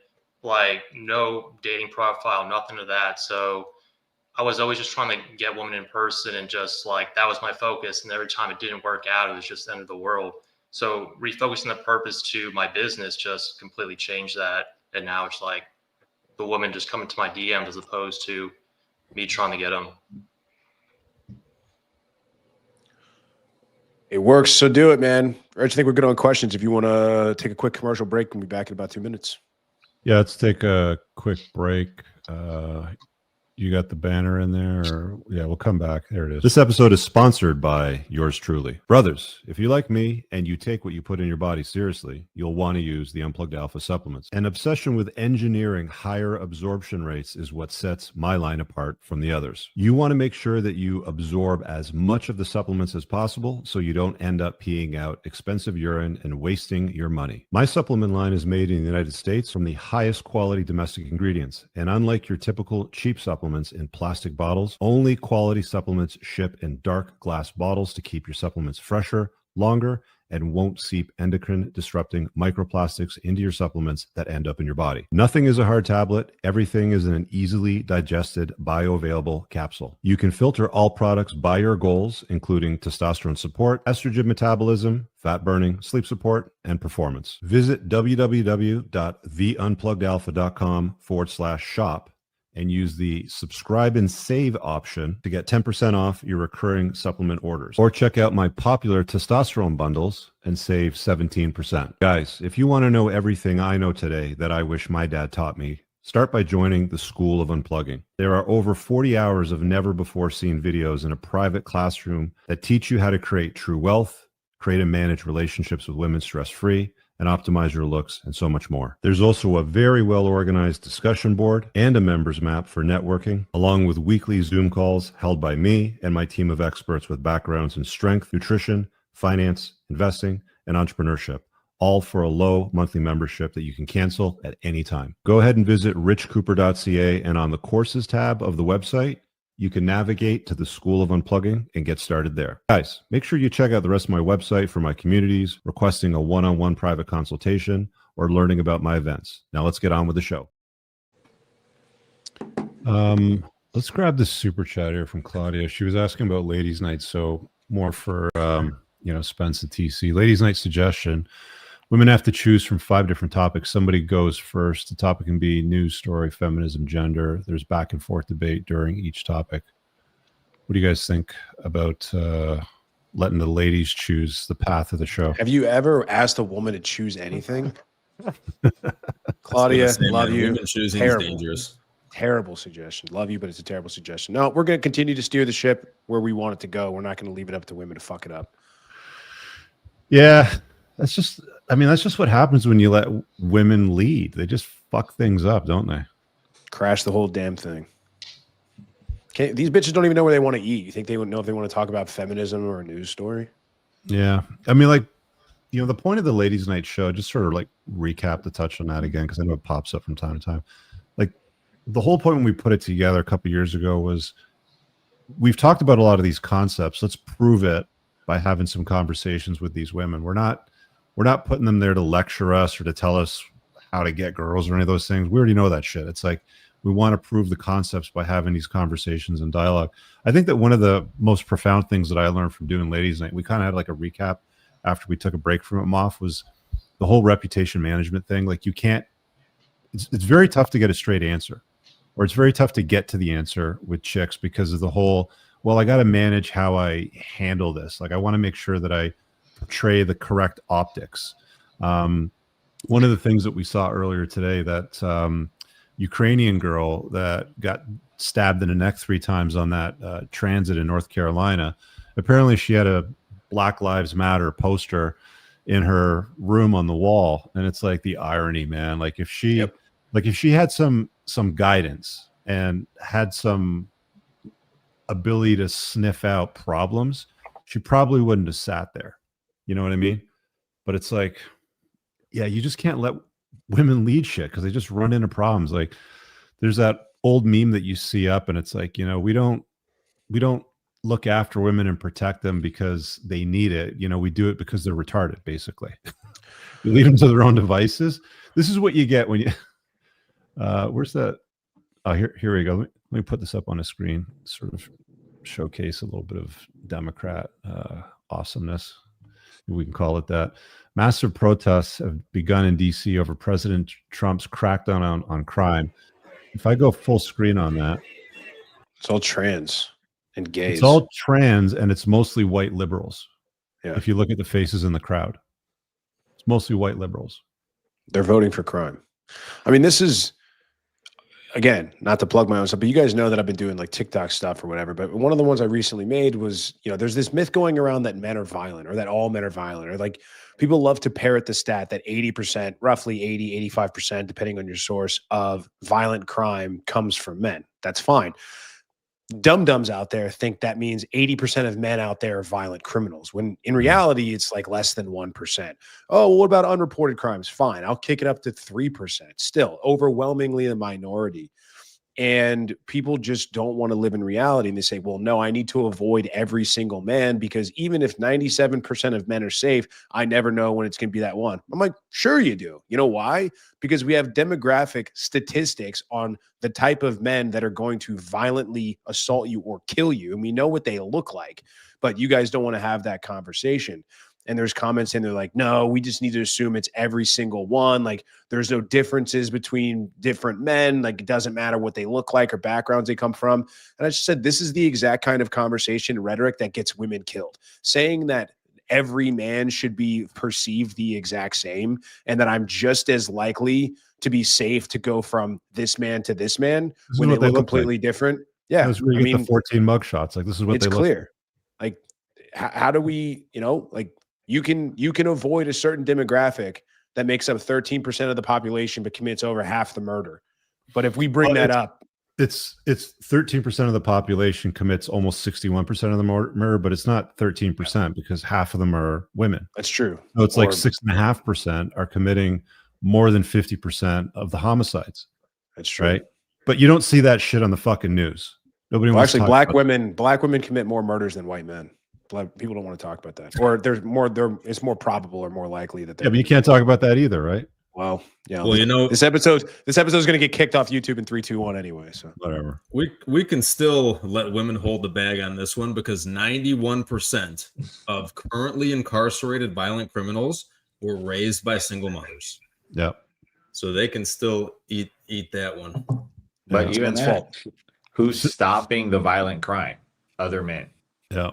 like no dating profile, nothing of that. So I was always just trying to get women in person and just like, that was my focus. And every time it didn't work out, it was just the end of the world. So refocusing the purpose to my business just completely changed that. And now it's like the women just coming to my DMs as opposed to me trying to get them. It works. So do it, man. Rich, I think we're good on questions. If you want to take a quick commercial break, we'll be back in about 2 minutes. Yeah, let's take a quick break. You got the banner in there? Or, yeah, we'll come back. There it is. This episode is sponsored by yours truly. Brothers, if you like me and you take what you put in your body seriously, you'll want to use the Unplugged Alpha supplements. An obsession with engineering higher absorption rates is what sets my line apart from the others. You want to make sure that you absorb as much of the supplements as possible so you don't end up peeing out expensive urine and wasting your money. My supplement line is made in the United States from the highest quality domestic ingredients. And unlike your typical cheap supplements in plastic bottles, only quality supplements ship in dark glass bottles to keep your supplements fresher, longer, and won't seep endocrine disrupting microplastics into your supplements that end up in your body. Nothing is a hard tablet. Everything is in an easily digested, bioavailable capsule. You can filter all products by your goals, including testosterone support, estrogen metabolism, fat burning, sleep support, and performance. Visit www.theunpluggedalpha.com/shop and use the subscribe and save option to get 10% off your recurring supplement orders. Or check out my popular testosterone bundles and save 17%. Guys, if you want to know everything I know today that I wish my dad taught me, start by joining the School of Unplugging. There are over 40 hours of never-before-seen videos in a private classroom that teach you how to create true wealth, create and manage relationships with women stress-free, and optimize your looks, and so much more. There's also a very well-organized discussion board and a members map for networking, along with weekly Zoom calls held by me and my team of experts with backgrounds in strength, nutrition, finance, investing, and entrepreneurship, all for a low monthly membership that you can cancel at any time. Go ahead and visit richcooper.ca, and on the courses tab of the website, you can navigate to the School of Unplugging and get started there. Guys, make sure you check out the rest of my website for my communities, requesting a one-on-one private consultation, or learning about my events. Now let's get on with the show. Let's grab this super chat here from Claudia. She was asking about ladies' night, so more for Spence and TC. Ladies' night suggestion. Women have to choose from 5 different topics. Somebody goes first. The topic can be news story, feminism, gender. There's back and forth debate during each topic. What do you guys think about letting the ladies choose the path of the show? Have you ever asked a woman to choose anything? Claudia, love you. Women choosing is dangerous. Terrible suggestion. Love you, but it's a terrible suggestion. No, we're going to continue to steer the ship where we want it to go. We're not going to leave it up to women to fuck it up. Yeah, that's just what happens when you let women lead. They just fuck things up, don't they? Crash the whole damn thing. These bitches don't even know where they want to eat. You think they would know if they want to talk about feminism or a news story? Yeah. I mean, like, you know, the point of the ladies' night show, just sort of like recap to touch on that again, because I know it pops up from time to time. Like, the whole point when we put it together a couple years ago was we've talked about a lot of these concepts. Let's prove it by having some conversations with these women. We're not putting them there to lecture us or to tell us how to get girls or any of those things. We already know that shit. It's like we want to prove the concepts by having these conversations and dialogue. I think that one of the most profound things that I learned from doing ladies' night, we kind of had like a recap after we took a break from it, Moff, was the whole reputation management thing. Like, you can't, it's very tough to get a straight answer, or it's very tough to get to the answer with chicks because of the whole, well, I got to manage how I handle this. Like, I want to make sure that I portray the correct optics. One of the things that we saw earlier today, that Ukrainian girl that got stabbed in the neck 3 times on that transit in North Carolina, apparently she had a Black Lives Matter poster in her room on the wall. And it's like the irony, man. Like, if she, if she had some guidance and had some ability to sniff out problems, she probably wouldn't have sat there. You know what I mean? But it's like, yeah, you just can't let women lead shit because they just run into problems. Like, there's that old meme that you see up, and it's like, you know, we don't look after women and protect them because they need it. You know, we do it because they're retarded, basically. We leave them to their own devices. This is what you get when you where's that? Oh, here we go. Let me put this up on a screen, sort of showcase a little bit of Democrat awesomeness, if we can call it that. Massive protests have begun in DC over President Trump's crackdown on crime. If I go full screen on that, it's all trans and gays. It's all trans, and it's mostly white liberals. Yeah. If you look at the faces in the crowd, it's mostly white liberals. They're voting for crime. I mean, this is, again, not to plug my own stuff, but you guys know that I've been doing like TikTok stuff or whatever. But one of the ones I recently made was, you know, there's this myth going around that men are violent, or that all men are violent, or like people love to parrot the stat that 80%, roughly 80, 85%, depending on your source, of violent crime comes from men. That's fine. Dum-dums out there think that means 80% of men out there are violent criminals, when in reality, it's like less than 1%. Oh, well, what about unreported crimes? Fine. I'll kick it up to 3%. Still overwhelmingly a minority. And people just don't want to live in reality. And they say, well, no, I need to avoid every single man, because even if 97% of men are safe, I never know when it's going to be that one. I'm like, sure you do. You know why? Because we have demographic statistics on the type of men that are going to violently assault you or kill you. And we know what they look like, but you guys don't want to have that conversation. And there's comments in there like, no, we just need to assume it's every single one. Like, there's no differences between different men. Like, it doesn't matter what they look like or backgrounds they come from. And I just said, this is the exact kind of conversation and rhetoric that gets women killed. Saying that every man should be perceived the exact same, and that I'm just as likely to be safe to go from this man to this man when they look completely different. Yeah. That's where you get the 14 mug shots. Like, this is what it's they look clear. Like, how do we, you know, like, you can avoid a certain demographic that makes up 13% of the population but commits over half the murder. But if we bring that up, it's 13% of the population commits almost 61% of the murder, but it's not 13% because half of them are women. That's true. So it's like 6.5% are committing more than 50% of the homicides. That's true. Right? But you don't see that shit on the fucking news. Nobody wants to talk black women commit more murders than white men. People don't want to talk about that, or it's more probable or more likely that. Yeah, but you can't talk about that either, right? Well, yeah. Well, you know, this episode is going to get kicked off YouTube in 3, 2, 1 anyway. So whatever. We can still let women hold the bag on this one, because 91% of currently incarcerated violent criminals were raised by single mothers. Yep. So they can still eat that one. But even that, who's stopping the violent crime? other men. Yeah.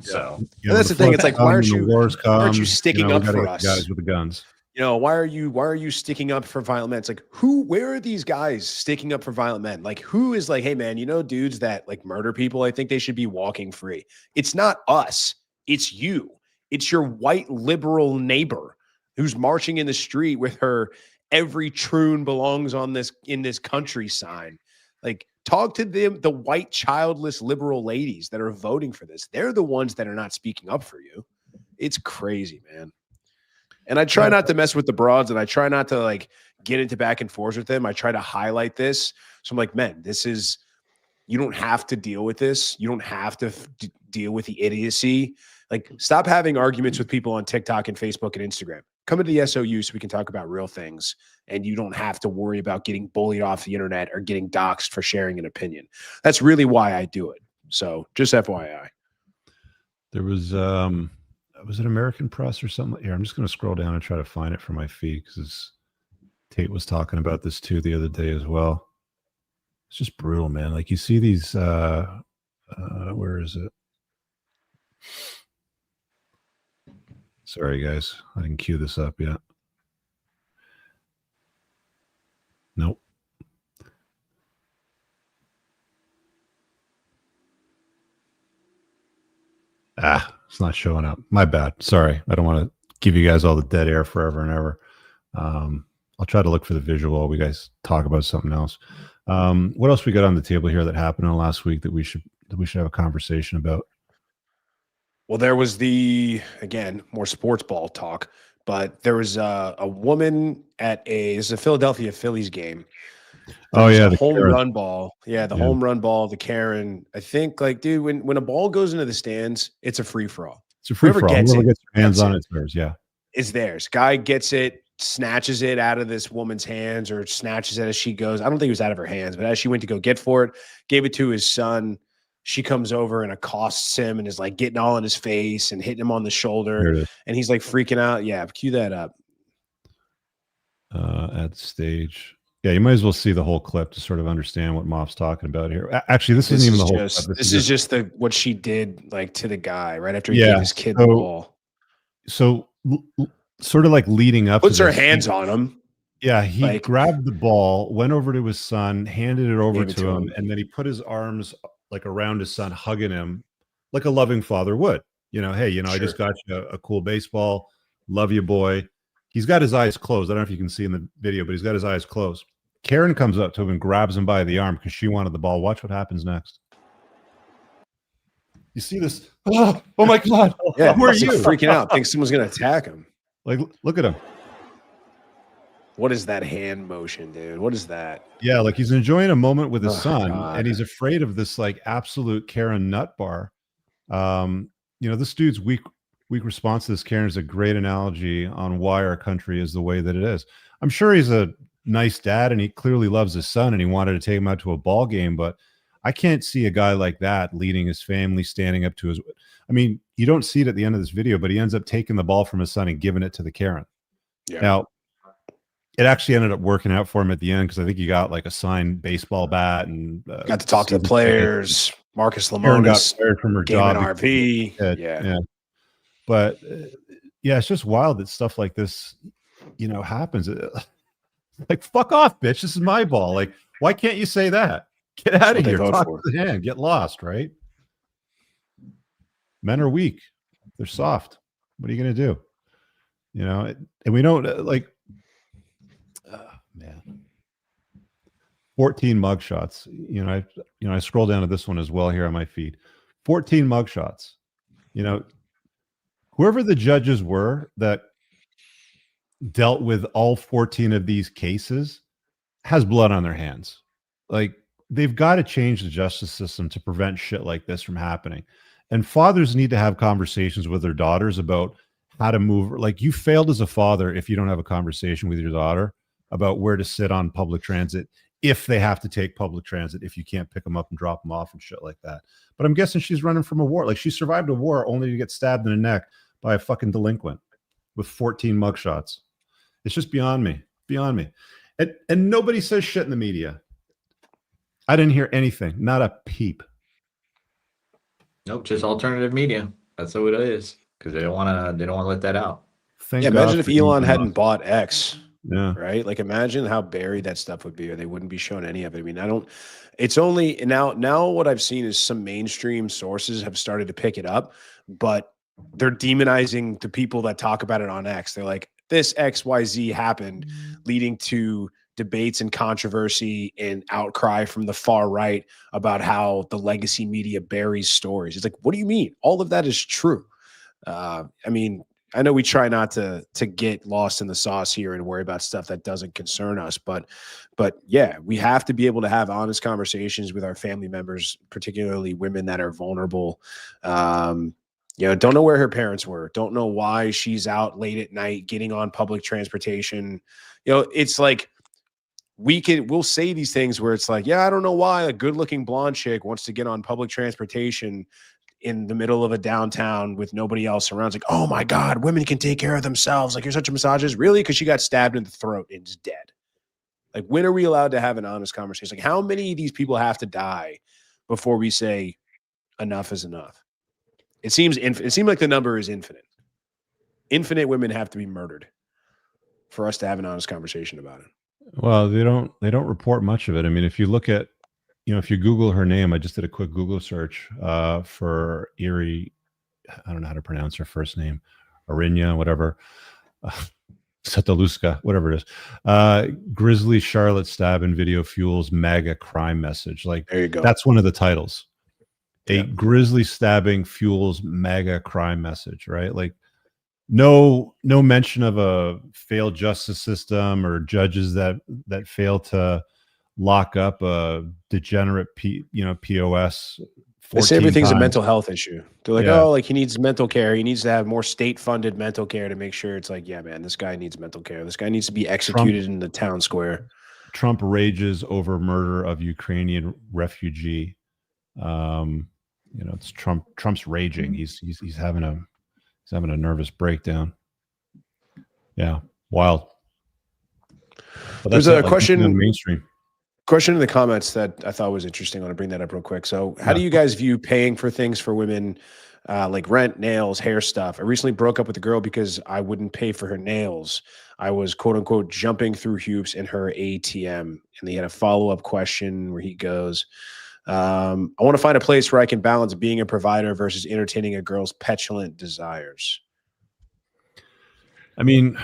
So And that's the thing. It's like, why aren't you you sticking we up gotta for get the us? guys with the guns. Why are you sticking up for violent men? It's like, where are these guys sticking up for violent men? Like, who is like, hey man, dudes that like murder people, I think they should be walking free. It's not us. It's you. It's your white liberal neighbor who's marching in the street with her "Every troon belongs in this country" sign. Like, talk to them, the white childless liberal ladies that are voting for this. They're the ones that are not speaking up for you. It's crazy, man. And I try not to mess with the broads, and I try not to like get into back and forth with them. I try to highlight this. So I'm like, man, you don't have to deal with this. You don't have to deal with the idiocy. Like, stop having arguments with people on TikTok and Facebook and Instagram. Come into the SOU so we can talk about real things, and you don't have to worry about getting bullied off the internet or getting doxxed for sharing an opinion. That's really why I do it. So just FYI. There was it American Press or something? Here, I'm just going to scroll down and try to find it for my feed because Tate was talking about this too the other day as well. It's just brutal, man. Like, you see these, where is it? Sorry, guys. I didn't queue this up yet. Nope. It's not showing up. My bad. Sorry. I don't want to give you guys all the dead air forever and ever. I'll try to look for the visual while we guys talk about something else. What else we got on the table here that happened in the last week that we should have a conversation about? Well, there was again, more sports ball talk, but there was a woman this is a Philadelphia Phillies game. Oh yeah, the home Karen. run ball. Yeah, the home run ball, the Karen. I think, like, dude, when a ball goes into the stands, it's a free for all. It's a free for all. Whoever gets their hands on it, it's theirs. Yeah, it's theirs. Guy gets it, snatches it out of this woman's hands, or snatches it as she goes. I don't think it was out of her hands, but as she went to go get for it, gave it to his son. She comes over and accosts him and is like getting all in his face and hitting him on the shoulder. And he's like freaking out. Yeah, cue that up. At stage. Yeah, you might as well see the whole clip to sort of understand what Mop's talking about here. Actually, this isn't even the whole clip. This is just what she did, like, to the guy right after he gave his kid the ball. So sort of like leading up, puts her hands on him. Yeah, he grabbed the ball, went over to his son, handed it over to him, and then he put his arms like around his son, hugging him like a loving father would. Hey, sure. I just got you a cool baseball. Love you, boy. He's got his eyes closed. I don't know if you can see in the video, but he's got his eyes closed. Karen comes up to him and grabs him by the arm because she wanted the ball. Watch what happens next. You see this? Oh my God. Yeah, who are you? Freaking out. Thinks someone's going to attack him. Like, look at him. What is that hand motion, dude? What is that? Yeah, like he's enjoying a moment with his son, and he's afraid of this like absolute Karen nut bar. This dude's weak response to this Karen is a great analogy on why our country is the way that it is. I'm sure he's a nice dad and he clearly loves his son and he wanted to take him out to a ball game, but I can't see a guy like that leading his family, standing up to his. I mean, you don't see it at the end of this video, but he ends up taking the ball from his son and giving it to the Karen. Yeah. Now, it actually ended up working out for him at the end because I think he got like a signed baseball bat and got to talk to the players. Marcus Lemonis got fired from her job. RV. Yeah. But it's just wild that stuff like this, happens. Like, fuck off, bitch. This is my ball. Like, why can't you say that? Get out of here. Talk to the hand. Get lost, right? Men are weak. They're soft. What are you going to do? And we don't man. 14 mugshots. I scroll down to this one as well here on my feed. 14 mugshots. Whoever the judges were that dealt with all 14 of these cases has blood on their hands. Like, they've got to change the justice system to prevent shit like this from happening. And fathers need to have conversations with their daughters about how to move. Like, you failed as a father if you don't have a conversation with your daughter about where to sit on public transit, if they have to take public transit, if you can't pick them up and drop them off and shit like that. But I'm guessing she's running from a war. Like, she survived a war only to get stabbed in the neck by a fucking delinquent with 14 mugshots. It's just beyond me. And nobody says shit in the media. I didn't hear anything, not a peep. Nope, just alternative media. That's what it is. Because they don't want to let that out. Thank Yeah, God imagine if for Elon Elon hadn't Musk. bought X, Yeah. right? Like imagine how buried that stuff would be, or they wouldn't be showing any of it. I mean, I don't. It's only now. What I've seen is some mainstream sources have started to pick it up, but they're demonizing the people that talk about it on X. They're like, this XYZ happened, leading to debates and controversy and outcry from the far right about how the legacy media buries stories. It's like, what do you mean? All of that is true. I mean, I know we try not to get lost in the sauce here and worry about stuff that doesn't concern us, but yeah, we have to be able to have honest conversations with our family members, particularly women that are vulnerable. Don't know where her parents were, don't know why she's out late at night getting on public transportation. It's like we'll say these things where it's like, yeah, I don't know why a good-looking blonde chick wants to get on public transportation in the middle of a downtown with nobody else around. It's like, oh my God, women can take care of themselves. Like, you're such a misogynist. Really? Because she got stabbed in the throat and is dead. Like, when are we allowed to have an honest conversation? Like, how many of these people have to die before we say enough is enough? It seems like the number is infinite. Infinite women have to be murdered for us to have an honest conversation about it. Well, they don't report much of it. I mean, if you look at, if you Google her name, I just did a quick Google search for Erie. I don't know how to pronounce her first name, Arinya, whatever, Sataluska, whatever it is. Grizzly Charlotte stab in video fuels MAGA crime message. Like, there you go. That's one of the titles. A Yeah. grizzly stabbing fuels MAGA crime message, right? Like, no mention of a failed justice system or judges that fail to lock up a degenerate POS. They say everything's times. a mental health issue. They're like, Yeah. oh, like he needs mental care. He needs to have more state-funded mental care to make sure it's like, yeah, man, this guy needs mental care. This guy needs to be executed in the town square. Trump rages over murder of Ukrainian refugee. It's Trump's raging. He's having a nervous breakdown. Yeah, wild. But There's a question in the mainstream. Question in the comments that I thought was interesting. I want to bring that up real quick. So how do you guys view paying for things for women, like rent, nails, hair stuff? I recently broke up with a girl because I wouldn't pay for her nails. I was quote unquote jumping through hoops in her ATM. And they had a follow-up question where he goes, I want to find a place where I can balance being a provider versus entertaining a girl's petulant desires. I mean,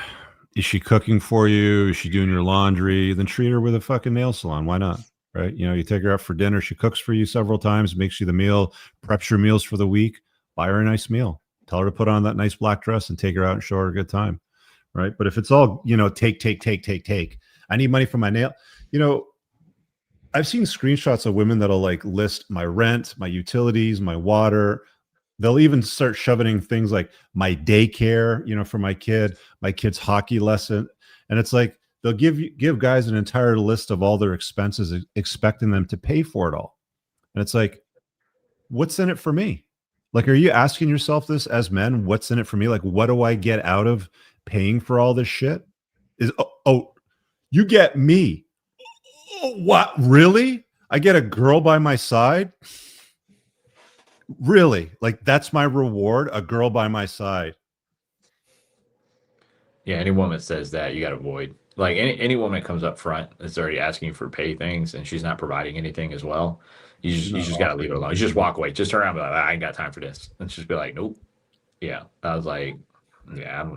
is she cooking for you? Is she doing your laundry? Then treat her with a fucking nail salon. Why not? Right? You take her out for dinner. She cooks for you several times, makes you the meal, preps your meals for the week. Buy her a nice meal. Tell her to put on that nice black dress and take her out and show her a good time. Right? But if it's all, take. I need money for my nail. I've seen screenshots of women that'll like list my rent, my utilities, my water. They'll even start shoving in things like my daycare, for my kid's hockey lesson. And it's like, they'll give guys an entire list of all their expenses, expecting them to pay for it all. And it's like, what's in it for me? Like, are you asking yourself this as men? What's in it for me? Like, what do I get out of paying for all this shit? You get me. What? Really? I get a girl by my side? Really? Like, that's my reward? A girl by my side? Yeah, any woman that says that, you got to avoid. Like, any woman that comes up front that's already asking you for pay things and she's not providing anything as well, you just got to leave it alone. You just walk away. Just turn around and be like, I ain't got time for this. And just be like, nope. Yeah. I was like, yeah,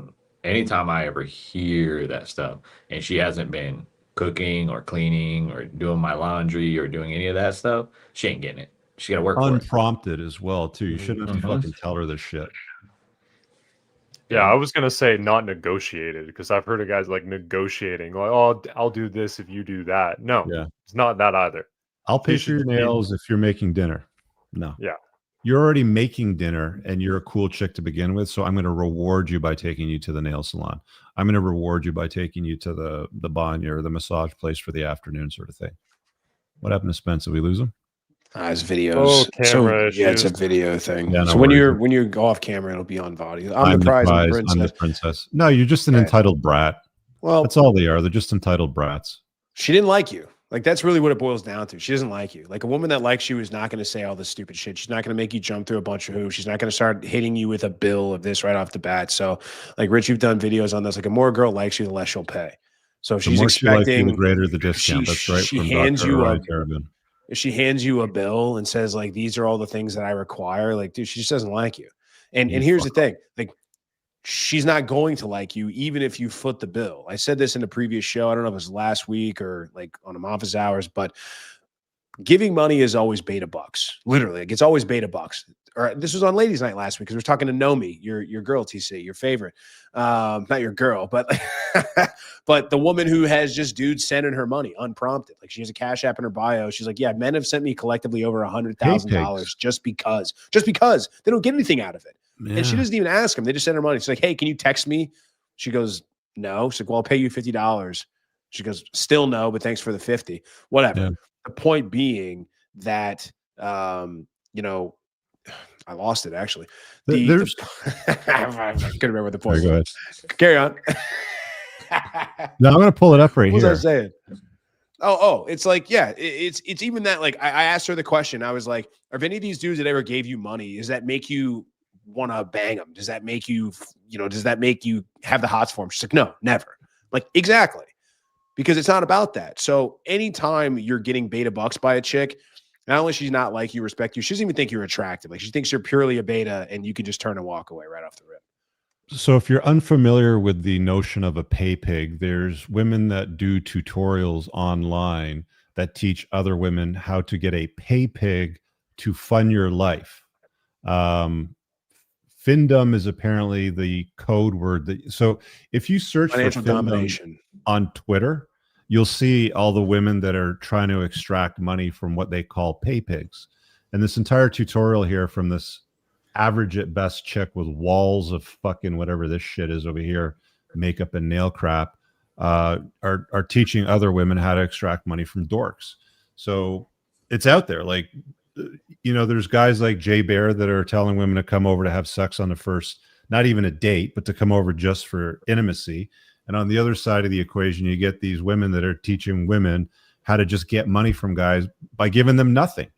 anytime I ever hear that stuff and she hasn't been cooking or cleaning or doing my laundry or doing any of that stuff, she ain't getting it. She got to work for it. Unprompted as well, too. You shouldn't have to fucking tell her this shit. Yeah, I was gonna say not negotiated, because I've heard of guys like negotiating, like, oh, I'll do this if you do that. No, it's not that either. I'll pay for your nails if you're making dinner. No. Yeah. You're already making dinner and you're a cool chick to begin with. So I'm going to reward you by taking you to the nail salon. I'm going to reward you by taking you to the banya or the massage place for the afternoon sort of thing. What happened to Spence? Did we lose him? It's videos. Oh, camera issues. Yeah, it's a video thing. Yeah, no so when worries. you go off camera, it'll be on body. I'm the prize. I'm the princess. No, you're just an entitled brat. Well, that's all they are. They're just entitled brats. She didn't like you. Like, that's really what it boils down to. She doesn't like you. Like, a woman that likes you is not going to say all this stupid shit. She's not going to make you jump through a bunch of hoops. She's not going to start hitting you with a bill of this right off the bat. So, like, Rich, you've done videos on this. Like, the more a girl likes you, the less she'll pay. So if The she's more she likes you, expecting, the greater the discount. That's right. she From hands Dr. you Ryan a Terabin. if she hands you a bill and says, like, these are all the things that I require, like, dude, she just doesn't like you. And here's the thing, like, she's not going to like you even if you foot the bill. I said this in a previous show. I don't know if it was last week or like on office hours, but giving money is always beta bucks. Literally, like, it's always beta bucks. Or this was on Ladies Night last week because we were talking to Nomi, your girl, TC, your favorite. Not your girl, but but the woman who has just dudes sending her money unprompted. Like, she has a Cash App in her bio. She's like, yeah, men have sent me collectively over $100,000 just because they don't get anything out of it. Yeah. And she doesn't even ask them. They just send her money. She's like, hey, can you text me? She goes, no. She's like, well, I'll pay you $50. She goes, still no, but thanks for the 50. Whatever. Yeah. The point being that, you know, I lost it actually. There's I couldn't remember what the point. Sorry, go ahead. Carry on. No, I'm gonna pull it up right What here. was I saying? Oh, it's like, yeah, it's even that. Like, I asked her the question. I was like, if any of these dudes that ever gave you money, does that make you want to bang them? Does that make you, does that make you have the hots for them? She's like, no, never. Like, exactly. Because it's not about that. So anytime you're getting beta bucks by a chick, not only she's not like you, respect you, she doesn't even think you're attractive. Like, she thinks you're purely a beta and you can just turn and walk away right off the rip. So if you're unfamiliar with the notion of a pay pig, there's women that do tutorials online that teach other women how to get a pay pig to fund your life. Findom is apparently the code word. So if you search Financial for Findom domination on Twitter, you'll see all the women that are trying to extract money from what they call pay pigs. And this entire tutorial here from this average at best chick with walls of fucking whatever this shit is over here, makeup and nail crap, are teaching other women how to extract money from dorks. So it's out there. Like, there's guys like Jay Bear that are telling women to come over to have sex on the first, not even a date, but to come over just for intimacy. And on the other side of the equation, you get these women that are teaching women how to just get money from guys by giving them nothing,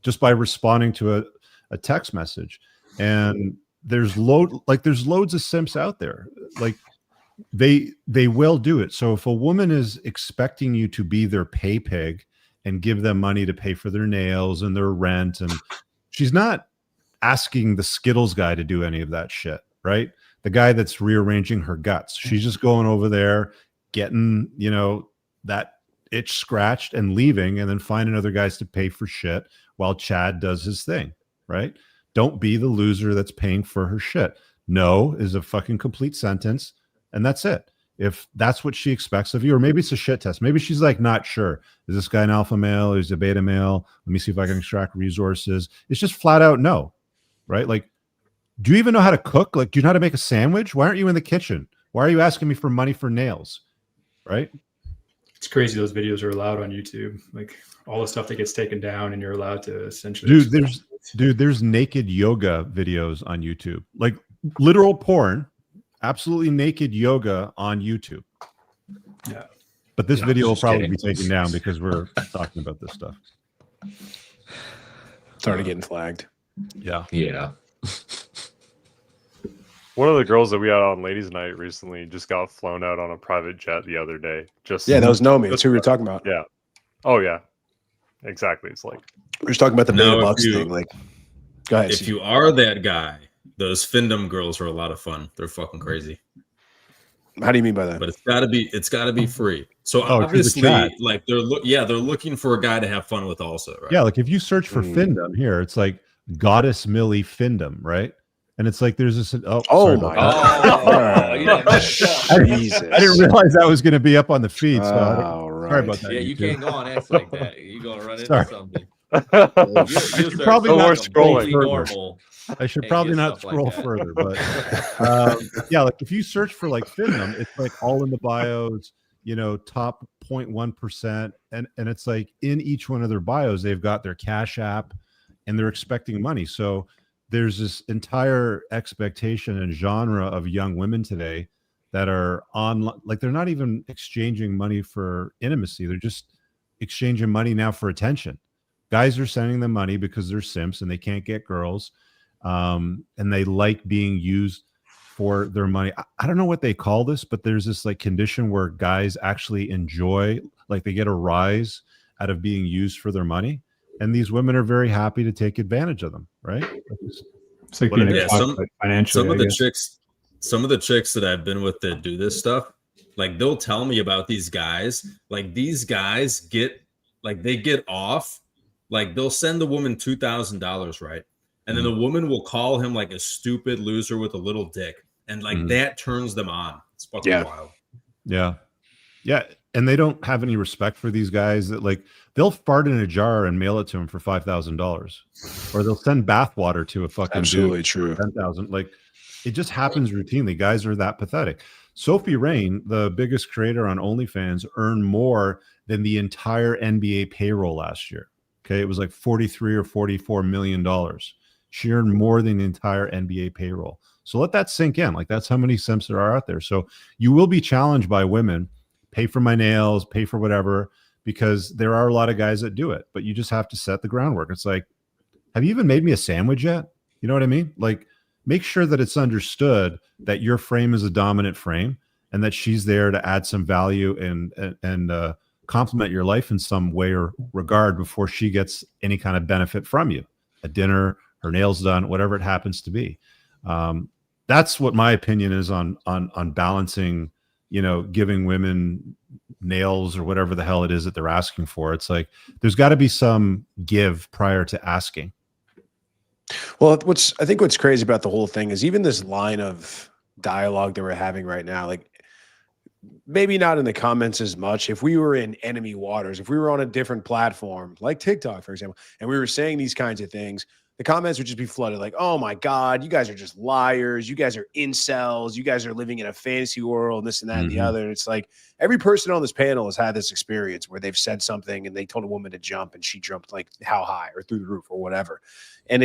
just by responding to a text message. And there's loads of simps out there. Like, they will do it. So if a woman is expecting you to be their pay pig and give them money to pay for their nails and their rent, and she's not asking the Skittles guy to do any of that shit, right? The guy that's rearranging her guts. She's just going over there, getting, that itch scratched and leaving, and then finding other guys to pay for shit while Chad does his thing, right? Don't be the loser that's paying for her shit. No is a fucking complete sentence, and that's it. If that's what she expects of you, or maybe it's a shit test. Maybe she's like, not sure. Is this guy an alpha male? Is he a beta male? Let me see if I can extract resources. It's just flat out no, right? Like, do you even know how to cook? Like, do you know how to make a sandwich? Why aren't you in the kitchen? Why are you asking me for money for nails? Right? It's crazy those videos are allowed on YouTube. Like, all the stuff that gets taken down and you're allowed to essentially. There's naked yoga videos on YouTube. Like, literal porn, absolutely naked yoga on YouTube. Yeah. But this video will probably be taken down because we're talking about this stuff. It's already getting flagged. Yeah. Yeah. One of the girls that we had on Ladies Night recently just got flown out on a private jet the other day. That was Nomi. That's who we were talking about. Yeah. Oh yeah. Exactly. It's like we're just talking about the Now, beta bucks thing. Like, go ahead. If you are that guy, those Findom girls are a lot of fun. They're fucking crazy. How do you mean by that? But it's gotta be free. So Oh, obviously, chat. like they're looking for a guy to have fun with also, right? Yeah, like if you search for Findom here, it's like Goddess Millie Findom, right? And it's like there's this. Sorry my about that. Jesus. I didn't realize that was going to be up on the feed. So Right. sorry about that. Yeah, you YouTube. can't go on X like that. You're gonna run into Sorry. something. I should probably No not more scroll scrolling. further. Normal. I should and probably get not stuff like scroll that. further, but yeah, like if you search for like Findom, it's like all in the bios, top 0.1%, and it's like in each one of their bios, they've got their Cash App, and they're expecting money. So there's this entire expectation and genre of young women today that are on, like they're not even exchanging money for intimacy. They're just exchanging money now for attention. Guys are sending them money because they're simps and they can't get girls, and they like being used for their money. I don't know what they call this, but there's this like condition where guys actually enjoy, like they get a rise out of being used for their money, and these women are very happy to take advantage of them, right? It's like being Yeah, financially. some of the chicks that I've been with that do this stuff, like they'll tell me about these guys. Like these guys get off, like they'll send the woman $2,000, right? And then the woman will call him like a stupid loser with a little dick, and like that turns them on. It's fucking wild. Yeah. And they don't have any respect for these guys that like they'll fart in a jar and mail it to him for $5,000, or they'll send bathwater to a fucking Absolutely dude true. for 10,000. Like it just happens routinely. Guys are that pathetic. Sophie Rain, the biggest creator on OnlyFans, earned more than the entire NBA payroll last year. Okay, it was like $43 or $44 million. She earned more than the entire NBA payroll. So let that sink in. Like that's how many simps there are out there. So you will be challenged by women. Pay for my nails, pay for whatever, because there are a lot of guys that do it, but you just have to set the groundwork. It's like, have you even made me a sandwich yet? You know what I mean? Like, make sure that it's understood that your frame is a dominant frame and that she's there to add some value and complement your life in some way or regard before she gets any kind of benefit from you. A dinner, her nails done, whatever it happens to be. That's what my opinion is on balancing, you know, giving women nails or whatever the hell it is that they're asking for. It's like there's got to be some give prior to asking. Well, I think what's crazy about the whole thing is even this line of dialogue that we're having right now, like maybe not in the comments as much. If we were in enemy waters, if we were on a different platform like TikTok, for example, and we were saying these kinds of things, the comments would just be flooded like, oh my God, you guys are just liars. You guys are incels. You guys are living in a fantasy world, and this and that and the other. And it's like every person on this panel has had this experience where they've said something and they told a woman to jump and she jumped like how high or through the roof or whatever. And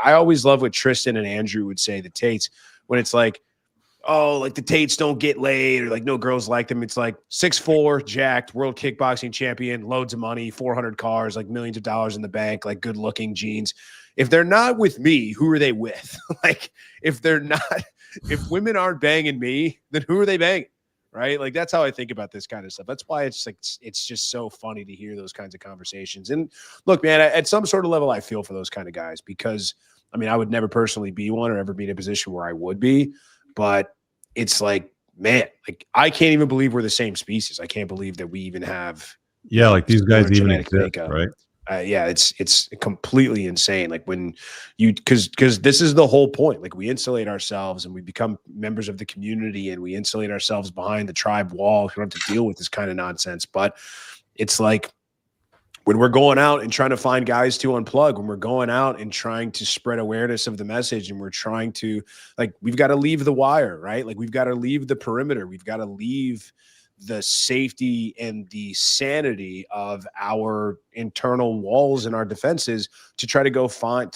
I always love what Tristan and Andrew would say, the Tates, when it's like, oh, like the Tates don't get laid or like no girls like them. It's like 6'4", jacked, world kickboxing champion, loads of money, 400 cars, like millions of dollars in the bank, like good looking jeans. If they're not with me, who are they with? Like if women aren't banging me, then who are they banging? Right? Like that's how I think about this kind of stuff. That's why it's like, it's just so funny to hear those kinds of conversations. And look, man, at some sort of level, I feel for those kind of guys because I mean, I would never personally be one or ever be in a position where I would be, but it's like, man, like I can't even believe we're the same species. I can't believe that we even have. Yeah. Like these guys even exist, makeup. Right? Yeah, it's completely insane. Like when because this is the whole point. Like we insulate ourselves and we become members of the community and we insulate ourselves behind the tribe wall. We don't have to deal with this kind of nonsense. But it's like when we're going out and trying to find guys to unplug, when we're going out and trying to spread awareness of the message and we're trying to like, we've got to leave the wire, right? Like we've got to leave the perimeter. We've got to leave the safety and the sanity of our internal walls and our defenses to try to go find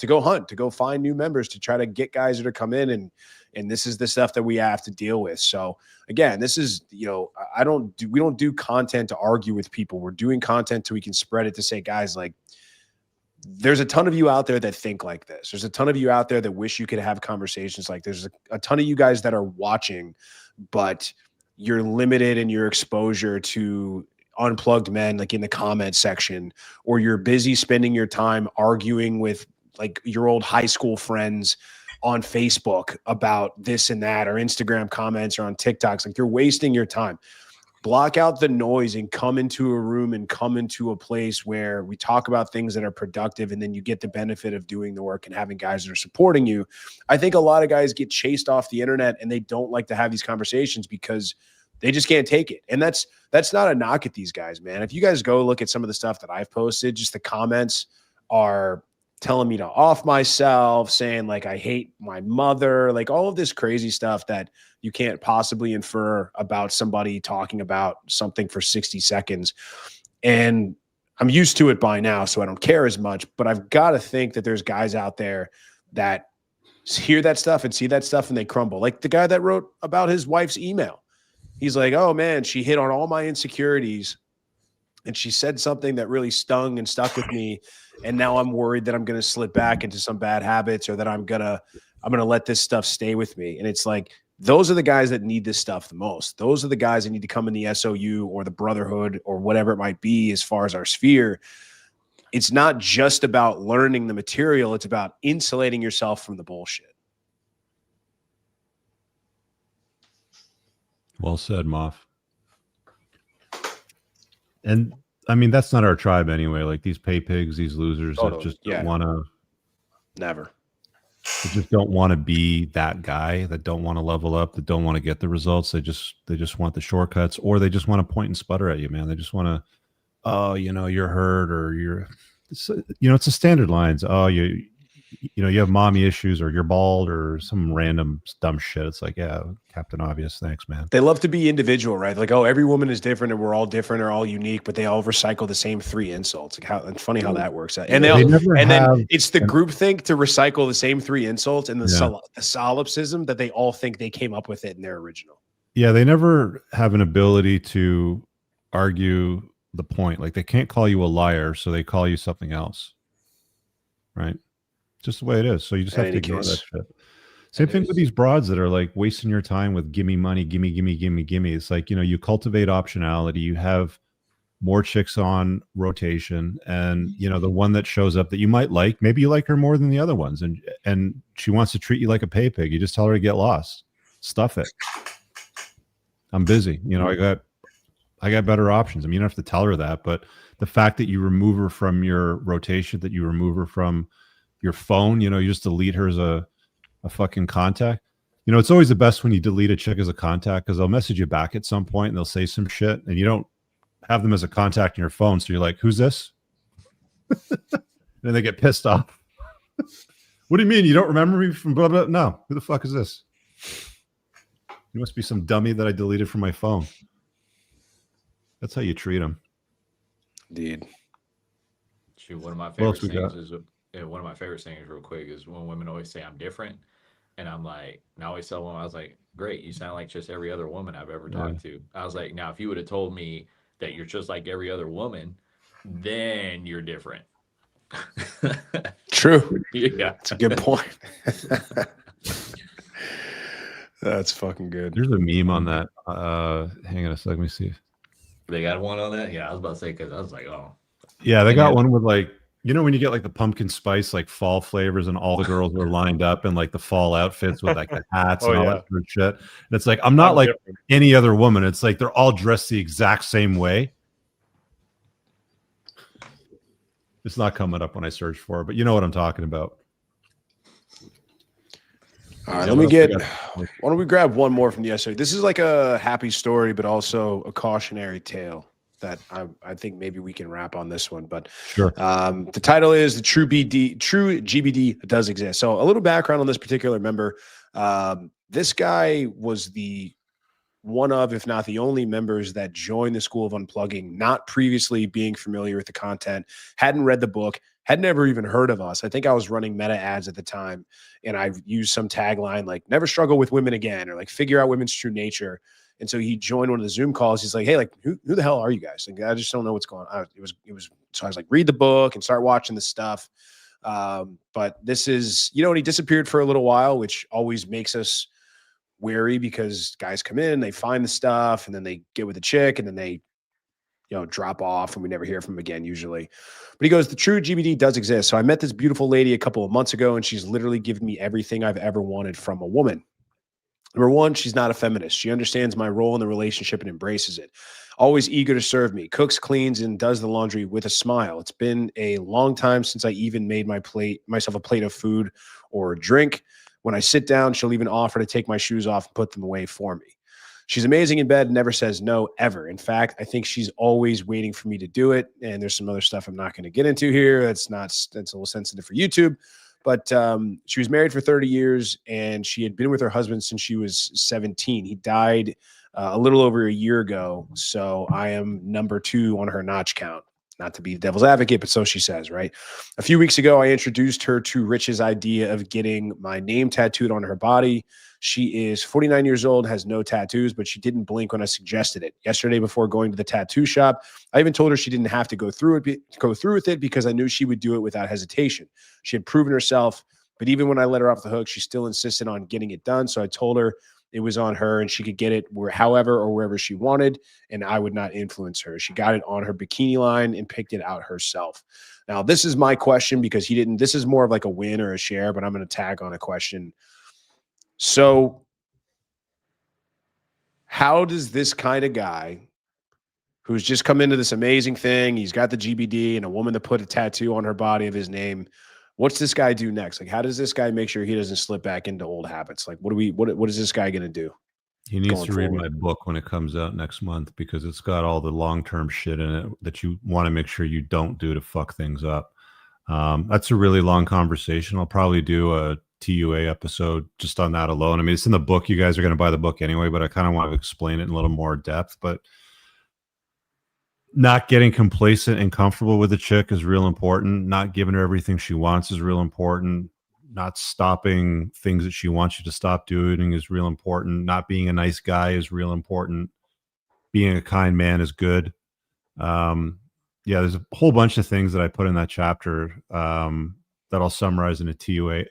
new members, to try to get guys that are come in and this is the stuff that we have to deal with. So again, this is, you know, we don't do content to argue with people. We're doing content so we can spread it to say, guys, like there's a ton of you out there that think like this. There's a ton of you out there that wish you could have conversations like there's a ton of you guys that are watching, but you're limited in your exposure to unplugged men, like in the comment section, or you're busy spending your time arguing with like your old high school friends on Facebook about this and that, or Instagram comments or on TikToks. Like you're wasting your time. Block out the noise and come into a room and come into a place where we talk about things that are productive, and then you get the benefit of doing the work and having guys that are supporting you. I think a lot of guys get chased off the internet and they don't like to have these conversations because they just can't take it. And that's not a knock at these guys, man. If you guys go look at some of the stuff that I've posted, just the comments are telling me to off myself, saying like, I hate my mother, like all of this crazy stuff that you can't possibly infer about somebody talking about something for 60 seconds. And I'm used to it by now, so I don't care as much, but I've got to think that there's guys out there that hear that stuff and see that stuff and they crumble. Like the guy that wrote about his wife's email. He's like, oh man, she hit on all my insecurities and she said something that really stung and stuck with me. And now I'm worried that I'm going to slip back into some bad habits, or that I'm going to let this stuff stay with me. And it's like, those are the guys that need this stuff the most. Those are the guys that need to come in the SOU or the Brotherhood or whatever it might be as far as our sphere. It's not just about learning the material. It's about insulating yourself from the bullshit. Well said, Moff. And I mean, that's not our tribe anyway. Like these pay pigs, these losers that just don't want to. Never. They just don't want to be that guy, that don't want to level up, that don't want to get the results. They just want the shortcuts, or they just want to point and sputter at you, man. They just want to, oh, you're hurt, or it's the standard lines. Oh, you have mommy issues, or you're bald, or some random dumb shit. It's like, yeah, Captain Obvious. Thanks, man. They love to be individual, right? Like, oh, every woman is different and we're all different or all unique, but they all recycle the same 3 insults. Like, it's funny how that works out. And then it's the group think to recycle the same 3 insults, and the solipsism that they all think they came up with it in their original. Yeah, they never have an ability to argue the point. Like, they can't call you a liar, so they call you something else. Right? Just the way it is. So you just have to ignore that shit. Same thing with these broads that are like wasting your time with gimme money, gimme. It's like, you cultivate optionality. You have more chicks on rotation, and the one that shows up that you might like, maybe you like her more than the other ones, and she wants to treat you like a pay pig. You just tell her to get lost. Stuff it. I'm busy. I got better options. I mean, you don't have to tell her that, but the fact that you remove her from your rotation, that you remove her from your phone, you just delete her as a fucking contact. It's always the best when you delete a chick as a contact, because they'll message you back at some point and they'll say some shit, and you don't have them as a contact in your phone. So you're like, who's this? And they get pissed off. What do you mean? You don't remember me from blah, blah? No. Who the fuck is this? You must be some dummy that I deleted from my phone. That's how you treat them. Indeed. Shoot, one of my favorite things is one of my favorite things, real quick, is when women always say I'm different, and I'm like, and I always tell them, I was like, great, you sound like just every other woman I've ever talked to. I was like, now if you would have told me that you're just like every other woman, then you're different. True. Yeah, it's a good point. That's fucking good. There's a meme on that. Hang on a sec, let me see. They got one on that. Yeah, I was about to say, because I was like, oh, yeah, they got one with like, when you get like the pumpkin spice, like fall flavors, and all the girls are lined up in like the fall outfits with like the hats and all that sort of shit. And it's like, I'm not like any other woman. It's like they're all dressed the exact same way. It's not coming up when I search for it, but you know what I'm talking about. All right, why don't we grab one more from the SOU? This is like a happy story, but also a cautionary tale that I think maybe we can wrap on this one. But sure. The title is the true GBD does exist. So a little background on this particular member. This guy was one of, if not the only members that joined the School of Unplugging, not previously being familiar with the content, hadn't read the book, had never even heard of us. I think I was running meta ads at the time, and I used some tagline like "Never struggle with women again," or like "Figure out women's true nature." And so he joined one of the Zoom calls. He's like, "Hey, like, who the hell are you guys? Like, I just don't know what's going on." It was. So I was like, "Read the book and start watching the stuff." But this is, and he disappeared for a little while, which always makes us wary, because guys come in, they find the stuff, and then they get with a chick, and then they, drop off, and we never hear from him again usually. But he goes, the true GBD does exist. So I met this beautiful lady a couple of months ago, and she's literally given me everything I've ever wanted from a woman. Number one, she's not a feminist. She understands my role in the relationship and embraces it. Always eager to serve me, cooks, cleans, and does the laundry with a smile. It's been a long time since I even made myself a plate of food or a drink. When I sit down, she'll even offer to take my shoes off and put them away for me. She's amazing in bed, never says no, ever. In fact, I think she's always waiting for me to do it. And there's some other stuff I'm not going to get into here. That's a little sensitive for YouTube. But she was married for 30 years, and she had been with her husband since she was 17. He died a little over a year ago. So I am number 2 on her notch count. Not to be the devil's advocate, but so she says, right? A few weeks ago, I introduced her to Rich's idea of getting my name tattooed on her body. She is 49 years old, has no tattoos, but she didn't blink when I suggested it. Yesterday, before going to the tattoo shop, I even told her she didn't have to go through with it because I knew she would do it without hesitation. She had proven herself, but even when I let her off the hook, she still insisted on getting it done. So I told her it was on her and she could get it however or wherever she wanted, and I would not influence her. She got it on her bikini line and picked it out herself. Now, this is my question because he didn't. This is more of like a win or a share, but I'm going to tag on a question. So how does this kind of guy who's just come into this amazing thing, he's got the GBD and a woman that put a tattoo on her body of his name, what's this guy do next? Like, how does this guy make sure he doesn't slip back into old habits? Like, what is this guy going to do? He needs to read my book when it comes out next month because it's got all the long-term shit in it that you want to make sure you don't do to fuck things up. That's a really long conversation. I'll probably do a TUA episode just on that alone. I mean, it's in the book. You guys are going to buy the book anyway, but I kind of want to explain it in a little more depth. But not getting complacent and comfortable with the chick is real important. Not giving her everything she wants is real important. Not stopping things that she wants you to stop doing is real important. Not being a nice guy is real important. Being a kind man is good. Yeah, there's a whole bunch of things that I put in that chapter that I'll summarize in a TUA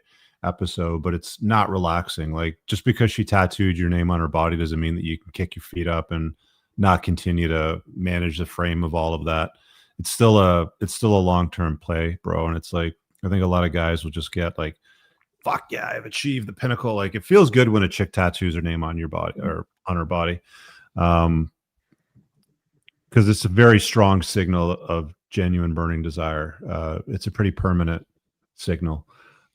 episode, but it's not relaxing. Like, just because she tattooed your name on her body doesn't mean that you can kick your feet up and not continue to manage the frame of all of that. It's still a long-term play, bro. And it's like, I think a lot of guys will just get like, fuck yeah, I've achieved the pinnacle. Like, it feels good when a chick tattoos her name on your body or on her body. Because it's a very strong signal of genuine burning desire. It's a pretty permanent signal.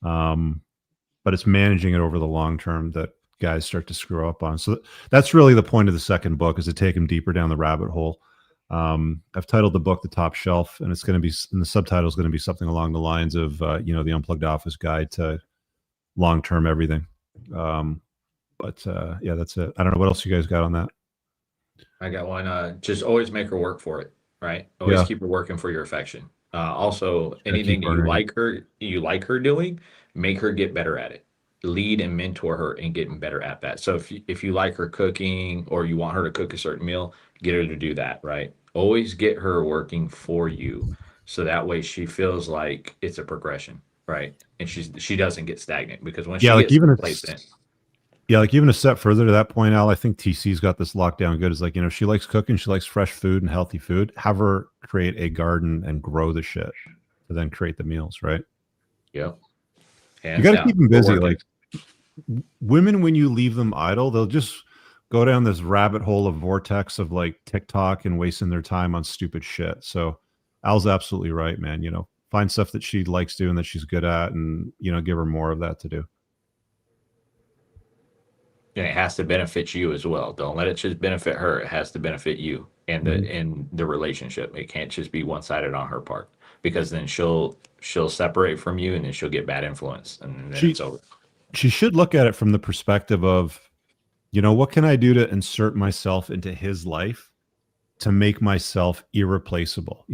But it's managing it over the long term that guys start to screw up on. So that's really the point of the second book, is to take them deeper down the rabbit hole. I've titled the book The Top Shelf, and it's going to be, and the subtitle is going to be something along the lines of, the Unplugged Office Guide to Long-Term Everything. Yeah, that's it. I don't know what else you guys got on that. I got one. Just always make her work for it, right? Always keep her working for your affection. Also, anything that you like her doing, make her get better at it. Lead and mentor her in getting better at that. So if you like her cooking or you want her to cook a certain meal, get her to do that, right? Always get her working for you, so that way she feels like it's a progression, right? And she doesn't get stagnant, because when she gets complacent. Yeah, like even a step further to that point, Al, I think TC's got this locked down good. It's like, she likes cooking, she likes fresh food and healthy food. Have her create a garden and grow the shit to then create the meals, right? Yep. You got to keep them busy. Like, women, when you leave them idle, they'll just go down this rabbit hole of vortex of like TikTok and wasting their time on stupid shit. So Al's absolutely right, man. Find stuff that she likes doing, that she's good at, and, give her more of that to do. And it has to benefit you as well. Don't let it just benefit her. It has to benefit you and the relationship. It can't just be one-sided on her part, because then she'll separate from you, and then she'll get bad influence, and then it's over. She should look at it from the perspective of, what can I do to insert myself into his life to make myself irreplaceable?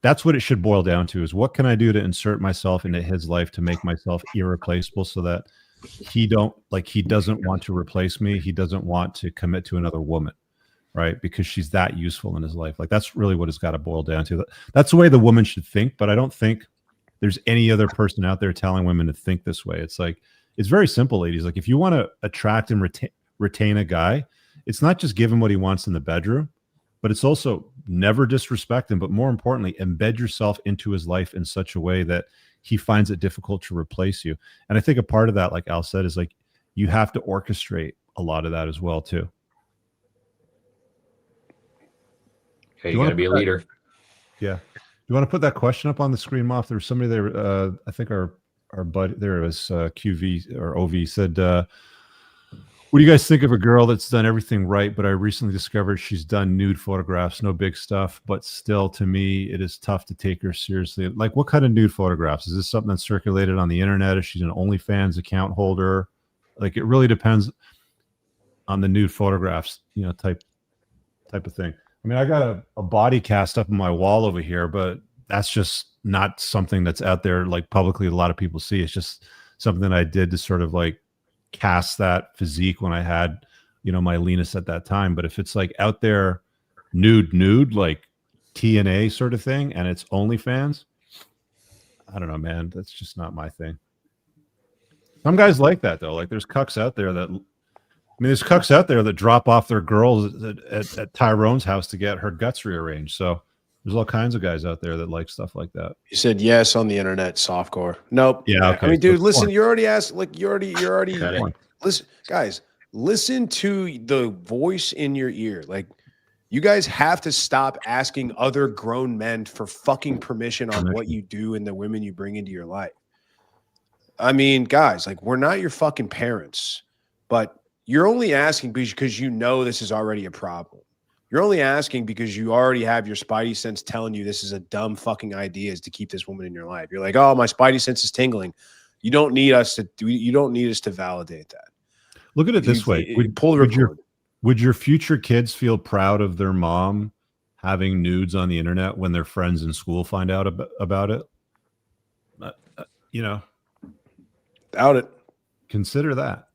That's what it should boil down to, is what can I do to insert myself into his life to make myself irreplaceable, so that he doesn't want to replace me. He doesn't want to commit to another woman, right? Because she's that useful in his life. Like, that's really what it's got to boil down to. That's the way the woman should think, but I don't think there's any other person out there telling women to think this way. It's like, it's very simple, ladies. Like, if you want to attract and retain a guy, it's not just give him what he wants in the bedroom, but it's also never disrespect him. But more importantly, embed yourself into his life in such a way that he finds it difficult to replace you. And I think a part of that, like Al said, is like, you have to orchestrate a lot of that as well too. Okay, you got to be a leader. Yeah. You want to put that question up on the screen, Moff? There was somebody there. I think our buddy there was QV or OV said, what do you guys think of a girl that's done everything right, but I recently discovered she's done nude photographs, no big stuff, but still, to me, it is tough to take her seriously. Like, what kind of nude photographs? Is this something that's circulated on the internet? Is she an OnlyFans account holder? Like, it really depends on the nude photographs, type of thing. I mean, I got a body cast up on my wall over here, but that's just not something that's out there like publicly a lot of people see. It's just something that I did to sort of like cast that physique when I had, you know, my leanness at that time. But if it's like out there nude, like TNA sort of thing, and it's OnlyFans, I don't know, man. That's just not my thing. Some guys like that though. Like there's cucks out there that, I mean, there's cucks out there that drop off their girls at Tyrone's house to get her guts rearranged. So there's all kinds of guys out there that like stuff like that. You said yes on the internet, softcore. Nope. Yeah, okay. I mean, dude, So listen, porn. you already asked, like you're already Got it. listen, guys, listen to the voice in your ear. Like you guys have to stop asking other grown men for fucking permission on what you do and the women you bring into your life. I mean, guys, like we're not your fucking parents, but you're only asking because you know this is already a problem. You're only asking because you already have your spidey sense telling you this is a dumb fucking idea is to keep this woman in your life. You're like, oh, my spidey sense is tingling. You don't need us to validate that. Look at it this way. Pull the record. Would your future kids feel proud of their mom having nudes on the internet when their friends in school find out about it? You know, Doubt it. consider that,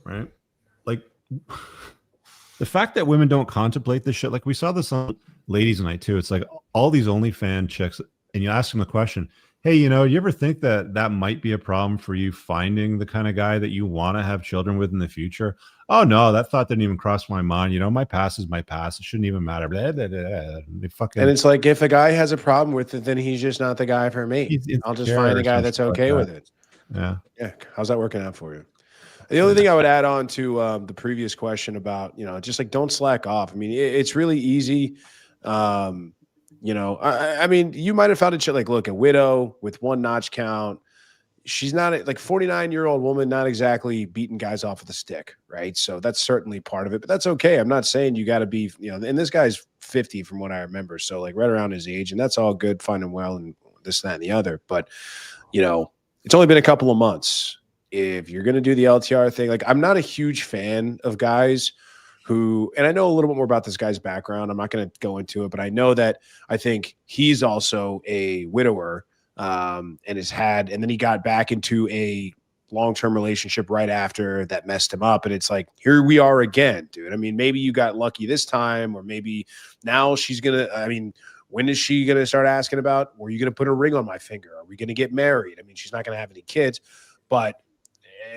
right? Like the fact that women don't contemplate this shit, like we saw this on Ladies Night too. It's like all these OnlyFans chicks, and you ask them the question, hey, you know, you ever think that that might be a problem for you finding the kind of guy that you want to have children with in the future? Oh no, that thought didn't even cross my mind. You know, my past is my past. It shouldn't even matter. Blah, blah, blah, blah. They fucking, And it's like if a guy has a problem with it, then he's just not the guy for me. He's I'll just insecure find or a guy some that's shit like okay that. with it. yeah. Yeah. How's that working out for you? The only thing I would add on to the previous question about, you know, just like don't slack off. I mean, it's really easy. You know, I mean, you might have found a chick like, look, a widow with one notch count. She's not like 49-year-old woman, not exactly beating guys off with a stick, right? So that's certainly part of it, but that's okay. I'm not saying you got to be, you know, and this guy's 50 from what I remember. So like right around his age, and that's all good, fine and well, and this, that, and the other. But, you know, it's only been a couple of months. If you're going to do the LTR thing, like I'm not a huge fan of guys who, and I know a little bit more about this guy's background. I'm not going to go into it, but I know that I think he's also a widower and has had, and then he got back into a long-term relationship right after that messed him up. And it's like, here we are again, dude. I mean, maybe you got lucky this time, or maybe now she's going to, I mean, when is she going to start asking about, were you going to put a ring on my finger? Are we going to get married? I mean, she's not going to have any kids, but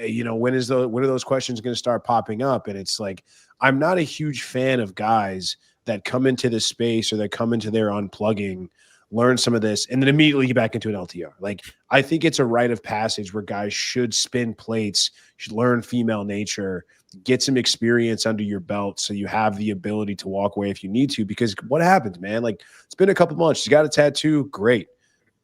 you know, when are those questions going to start popping up? And it's like, I'm not a huge fan of guys that come into this space or that come into their unplugging, learn some of this, and then immediately get back into an LTR. Like, I think it's a rite of passage where guys should spin plates, should learn female nature, get some experience under your belt so you have the ability to walk away if you need to. Because what happens, man? Like, it's been a couple months. She's got a tattoo. Great.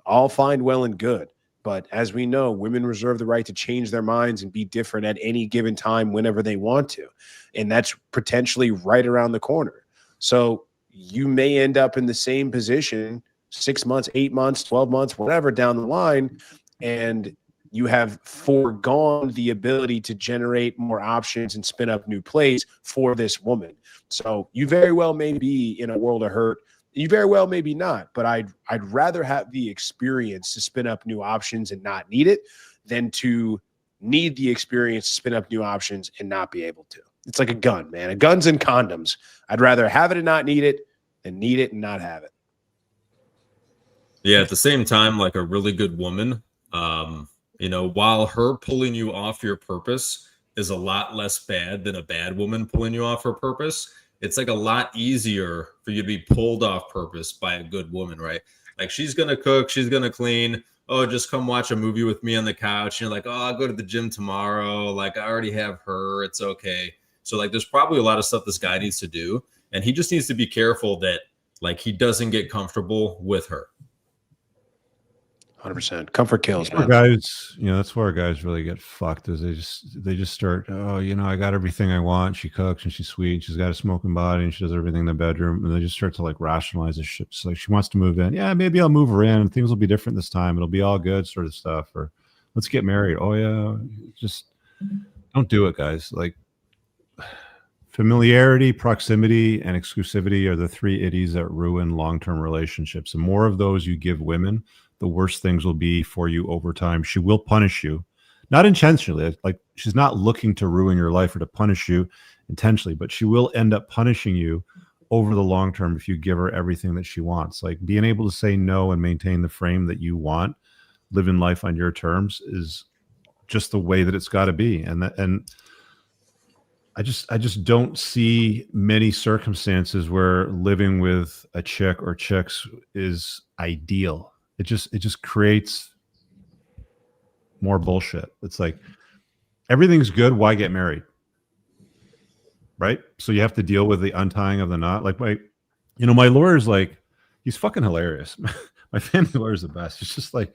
All fine, well, and good. But as we know, women reserve the right to change their minds and be different at any given time whenever they want to. And that's potentially right around the corner. So you may end up in the same position 6 months, 8 months, 12 months, whatever down the line, and you have foregone the ability to generate more options and spin up new plays for this woman. So you very well may be in a world of hurt. You very well maybe not, but I'd rather have the experience to spin up new options and not need it than to need the experience to spin up new options and not be able to. It's like a gun, man. A gun's and condoms. I'd rather have it and not need it than need it and not have it. Yeah, at the same time, like a really good woman, you know, while her pulling you off your purpose is a lot less bad than a bad woman pulling you off her purpose, it's like a lot easier for you to be pulled off purpose by a good woman, right? Like she's going to cook, she's going to clean. Oh, just come watch a movie with me on the couch. And you're like, oh, I'll go to the gym tomorrow. Like I already have her. It's okay. So like there's probably a lot of stuff this guy needs to do. And he just needs to be careful that like he doesn't get comfortable with her. 100%. Comfort kills, That's man. where guys, you know, that's where guys really get fucked. Is they just start, oh, you know, I got everything I want. She cooks and she's sweet. She's got a smoking body and she does everything in the bedroom. And they just start to like rationalize this shit. So like she wants to move in. Yeah, maybe I'll move her in and things will be different this time. It'll be all good, sort of stuff. Or let's get married. Oh yeah, just don't do it, guys. Like familiarity, proximity, and exclusivity are the three idiots that ruin long-term relationships. The more of those you give women, the worse things will be for you over time. She will punish you, not intentionally. Like she's not looking to ruin your life or to punish you intentionally, but she will end up punishing you over the long term if you give her everything that she wants. Like being able to say no and maintain the frame that you want, living life on your terms, is just the way that it's got to be. And I just don't see many circumstances where living with a chick or chicks is ideal. It just creates more bullshit. It's like everything's good. Why get married? Right? So you have to deal with the untying of the knot. Like my lawyer's like, he's fucking hilarious. My family lawyer's the best. It's just like,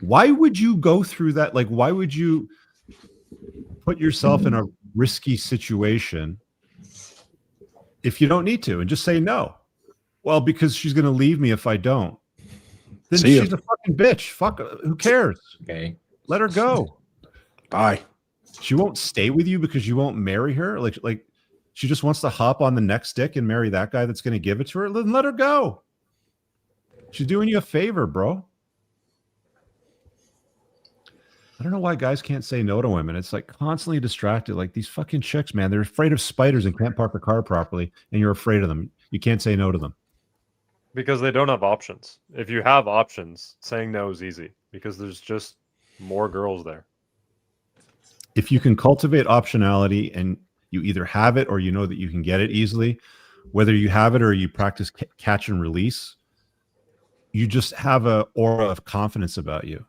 why would you go through that? Like, why would you put yourself in a risky situation if you don't need to, and just say no? Well, because she's going to leave me if I don't. Then she's a fucking bitch. Fuck, who cares? Okay. Let her go. Bye. She won't stay with you because you won't marry her. Like she just wants to hop on the next dick and marry that guy that's going to give it to her. Then let her go. She's doing you a favor, bro. I don't know why guys can't say no to women. It's like constantly distracted. Like these fucking chicks, man, they're afraid of spiders and can't park a car properly, and you're afraid of them. You can't say no to them. Because they don't have options. If you have options, saying no is easy because there's just more girls there. If you can cultivate optionality and you either have it or you know that you can get it easily, whether you have it or you practice catch and release, you just have an aura of confidence about you.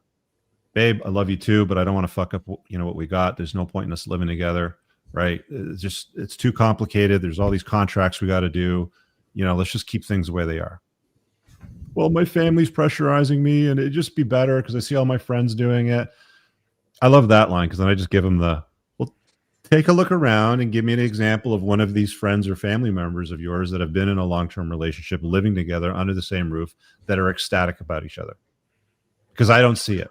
Babe, I love you too, but I don't want to fuck up, what we got. There's no point in us living together, right? It's too complicated. There's all these contracts we got to do. Let's just keep things the way they are. Well, my family's pressurizing me, and it'd just be better because I see all my friends doing it. I love that line because then I just give them take a look around and give me an example of one of these friends or family members of yours that have been in a long-term relationship, living together under the same roof, that are ecstatic about each other. Because I don't see it.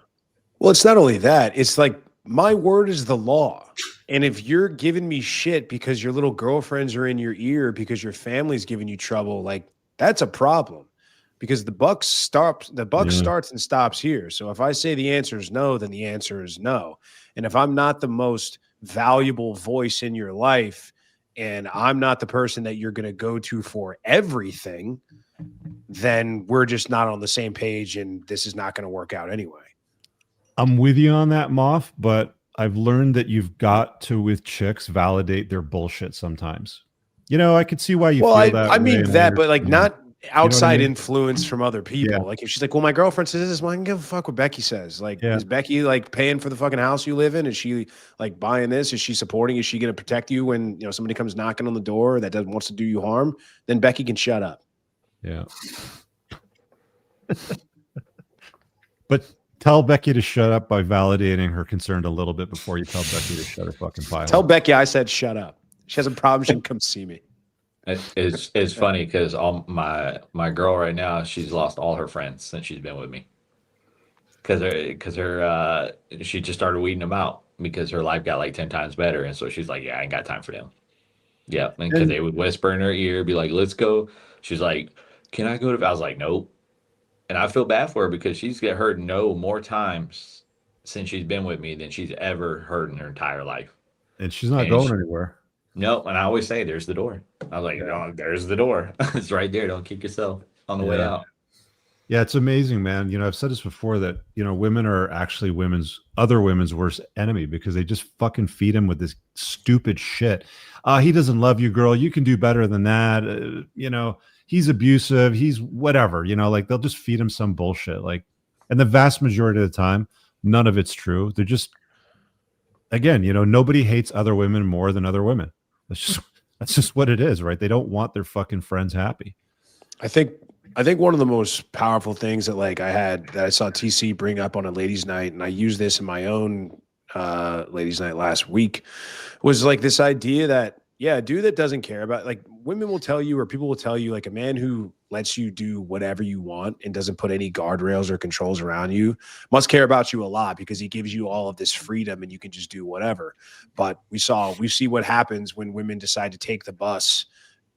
Well, it's not only that. It's like my word is the law. And if you're giving me shit because your little girlfriends are in your ear because your family's giving you trouble, like that's a problem. Because the buck starts and stops here. So if I say the answer is no, then the answer is no. And if I'm not the most valuable voice in your life and I'm not the person that you're going to go to for everything, then we're just not on the same page and this is not going to work out anyway. I'm with you on that, Moff, but I've learned that you've got to, with chicks, validate their bullshit sometimes. I could see why you feel that. I mean that, but like not outside influence from other people. Yeah. Like if she's like, well, my girlfriend says this, well, I can give a fuck what Becky says. Like, is Becky like paying for the fucking house you live in? Is she like buying this? Is she supporting? Is she going to protect you when somebody comes knocking on the door that wants to do you harm? Then Becky can shut up. Yeah. But tell Becky to shut up by validating her concern a little bit before you tell Becky to shut her fucking pie. Tell Becky I said shut up. She has a problem. She can come see me. It's funny because all my girl right now, she's lost all her friends since she's been with me. Because her she just started weeding them out because her life got like 10 times better, and so she's like, yeah, I ain't got time for them. Yeah, because they would whisper in her ear, be like, let's go. She's like, can I go to? I was like, nope. And I feel bad for her because she's get heard no more times since she's been with me than she's ever heard in her entire life. And she's not going anywhere. No, and I always say, there's the door. I was like, no, there's the door. It's right there. Don't kick yourself on the way out. Yeah, it's amazing, man. I've said this before that, women are actually other women's worst enemy because they just fucking feed them with this stupid shit. He doesn't love you, girl. You can do better than that. He's abusive. He's whatever, like they'll just feed him some bullshit. Like, and the vast majority of the time, none of it's true. They're just, again, nobody hates other women more than other women. That's just what it is, right? They don't want their fucking friends happy. I think one of the most powerful things that I saw TC bring up on a ladies' night, and I used this in my own ladies' night last week, was like this idea that Yeah, a dude that doesn't care about, like, women will tell you, or people will tell you, like, a man who lets you do whatever you want and doesn't put any guardrails or controls around you must care about you a lot, because he gives you all of this freedom and you can just do whatever. But we see what happens when women decide to take the bus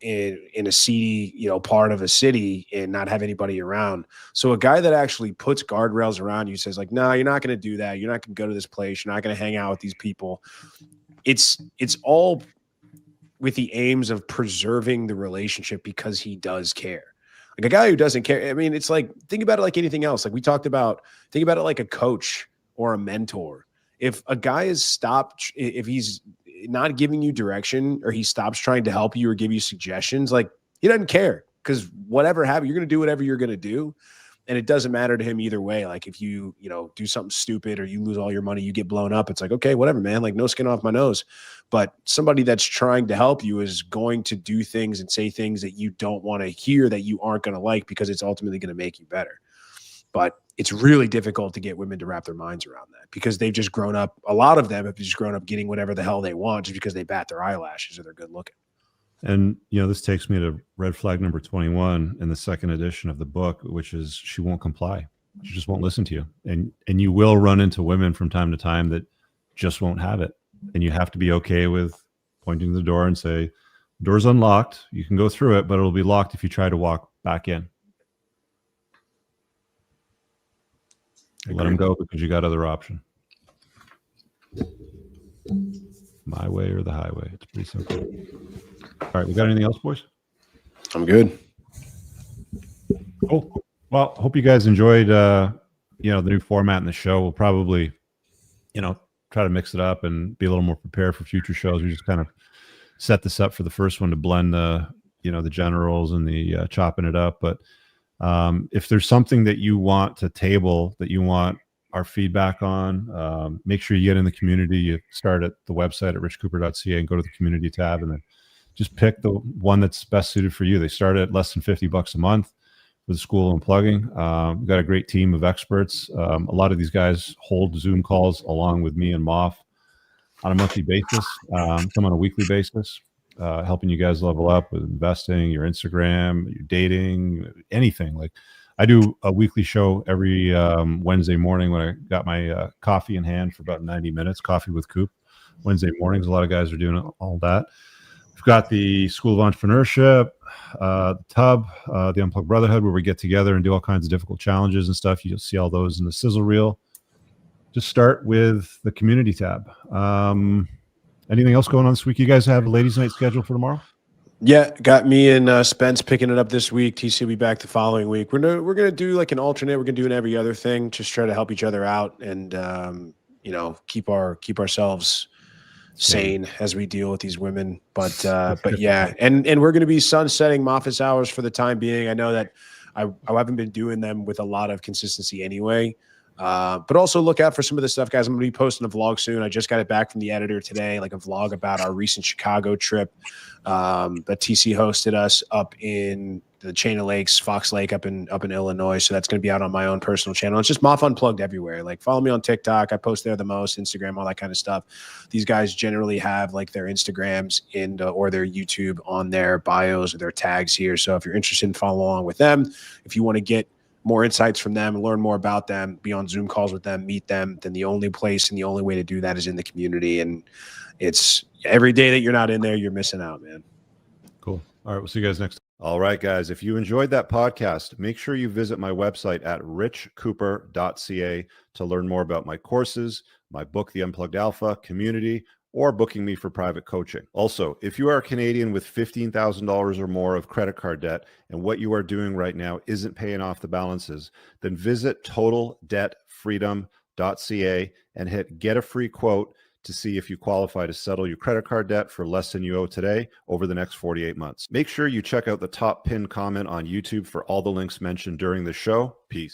in a seedy, part of a city and not have anybody around. So a guy that actually puts guardrails around you, says like, no, you're not going to do that. You're not going to go to this place. You're not going to hang out with these people. It's all with the aims of preserving the relationship, because he does care. Like, a guy who doesn't care, I mean, it's like, think about it like anything else. Like we talked about, think about it like a coach or a mentor. If a guy is stopped, if he's not giving you direction, or he stops trying to help you or give you suggestions, like, he doesn't care, because whatever happens, you're going to do whatever you're going to do. And it doesn't matter to him either way. Like, if you do something stupid, or you lose all your money, you get blown up, it's like, okay, whatever, man, like, no skin off my nose. But somebody that's trying to help you is going to do things and say things that you don't want to hear, that you aren't going to like, because it's ultimately going to make you better. But it's really difficult to get women to wrap their minds around that, because they've just grown up. A lot of them have just grown up getting whatever the hell they want, just because they bat their eyelashes or they're good looking. And, this takes me to red flag number 21 in the second edition of the book, which is she won't comply. She just won't listen to you. And you will run into women from time to time that just won't have it. And you have to be okay with pointing to the door and say, door's unlocked. You can go through it, but it'll be locked if you try to walk back in. Let them go, because you got other option. My way or the highway. It's pretty simple. All right, we got anything else, boys? I'm good. Cool. Well, hope you guys enjoyed the new format in the show. We'll probably try to mix it up and be a little more prepared for future shows. We just kind of set this up for the first one to blend the generals and the chopping it up. But if there's something that you want to table, that you want our feedback on, make sure you get in the community. You start at the website at richcooper.ca and go to the community tab, and then just pick the one that's best suited for you. They start at less than $50 a month with school and plugging. We've got a great team of experts. A lot of these guys hold Zoom calls along with me and Moff on a monthly basis, some on a weekly basis, helping you guys level up with investing, your Instagram, your dating, anything. Like, I do a weekly show every Wednesday morning when I got my coffee in hand for about 90 minutes, Coffee with Coop. Wednesday mornings, a lot of guys are doing all that. We've got the School of Entrepreneurship, the Tub, the Unplugged Brotherhood, where we get together and do all kinds of difficult challenges and stuff. You'll see all those in the sizzle reel. Just start with the community tab. Anything else going on this week? You guys have a ladies' night scheduled for tomorrow? Yeah, got me and Spence picking it up this week. TC will be back the following week. We're gonna do like an alternate. We're gonna do an every other thing. Just try to help each other out and keep ourselves sane as we deal with these women. But yeah, and we're gonna be sunsetting office hours for the time being. I know that I haven't been doing them with a lot of consistency anyway. But also look out for some of the stuff, guys. I'm gonna be posting a vlog soon. I just got it back from the editor today, like a vlog about our recent Chicago trip. That TC hosted us up in the Chain of Lakes, Fox Lake up in Illinois. So that's going to be out on my own personal channel. It's just Moff Unplugged everywhere. Like, follow me on TikTok. I post there the most, Instagram, all that kind of stuff. These guys generally have like their Instagrams or their YouTube on their bios or their tags here. So if you're interested in following along with them, if you want to get more insights from them and learn more about them, be on Zoom calls with them, meet them, then the only place and the only way to do that is in the community. And it's every day that you're not in there, you're missing out, man. Cool. All right. We'll see you guys next time. All right, guys. If you enjoyed that podcast, make sure you visit my website at richcooper.ca to learn more about my courses, my book, The Unplugged Alpha, community, or booking me for private coaching. Also, if you are a Canadian with $15,000 or more of credit card debt and what you are doing right now isn't paying off the balances, then visit totaldebtfreedom.ca and hit get a free quote to see if you qualify to settle your credit card debt for less than you owe today over the next 48 months. Make sure you check out the top pinned comment on YouTube for all the links mentioned during the show. Peace.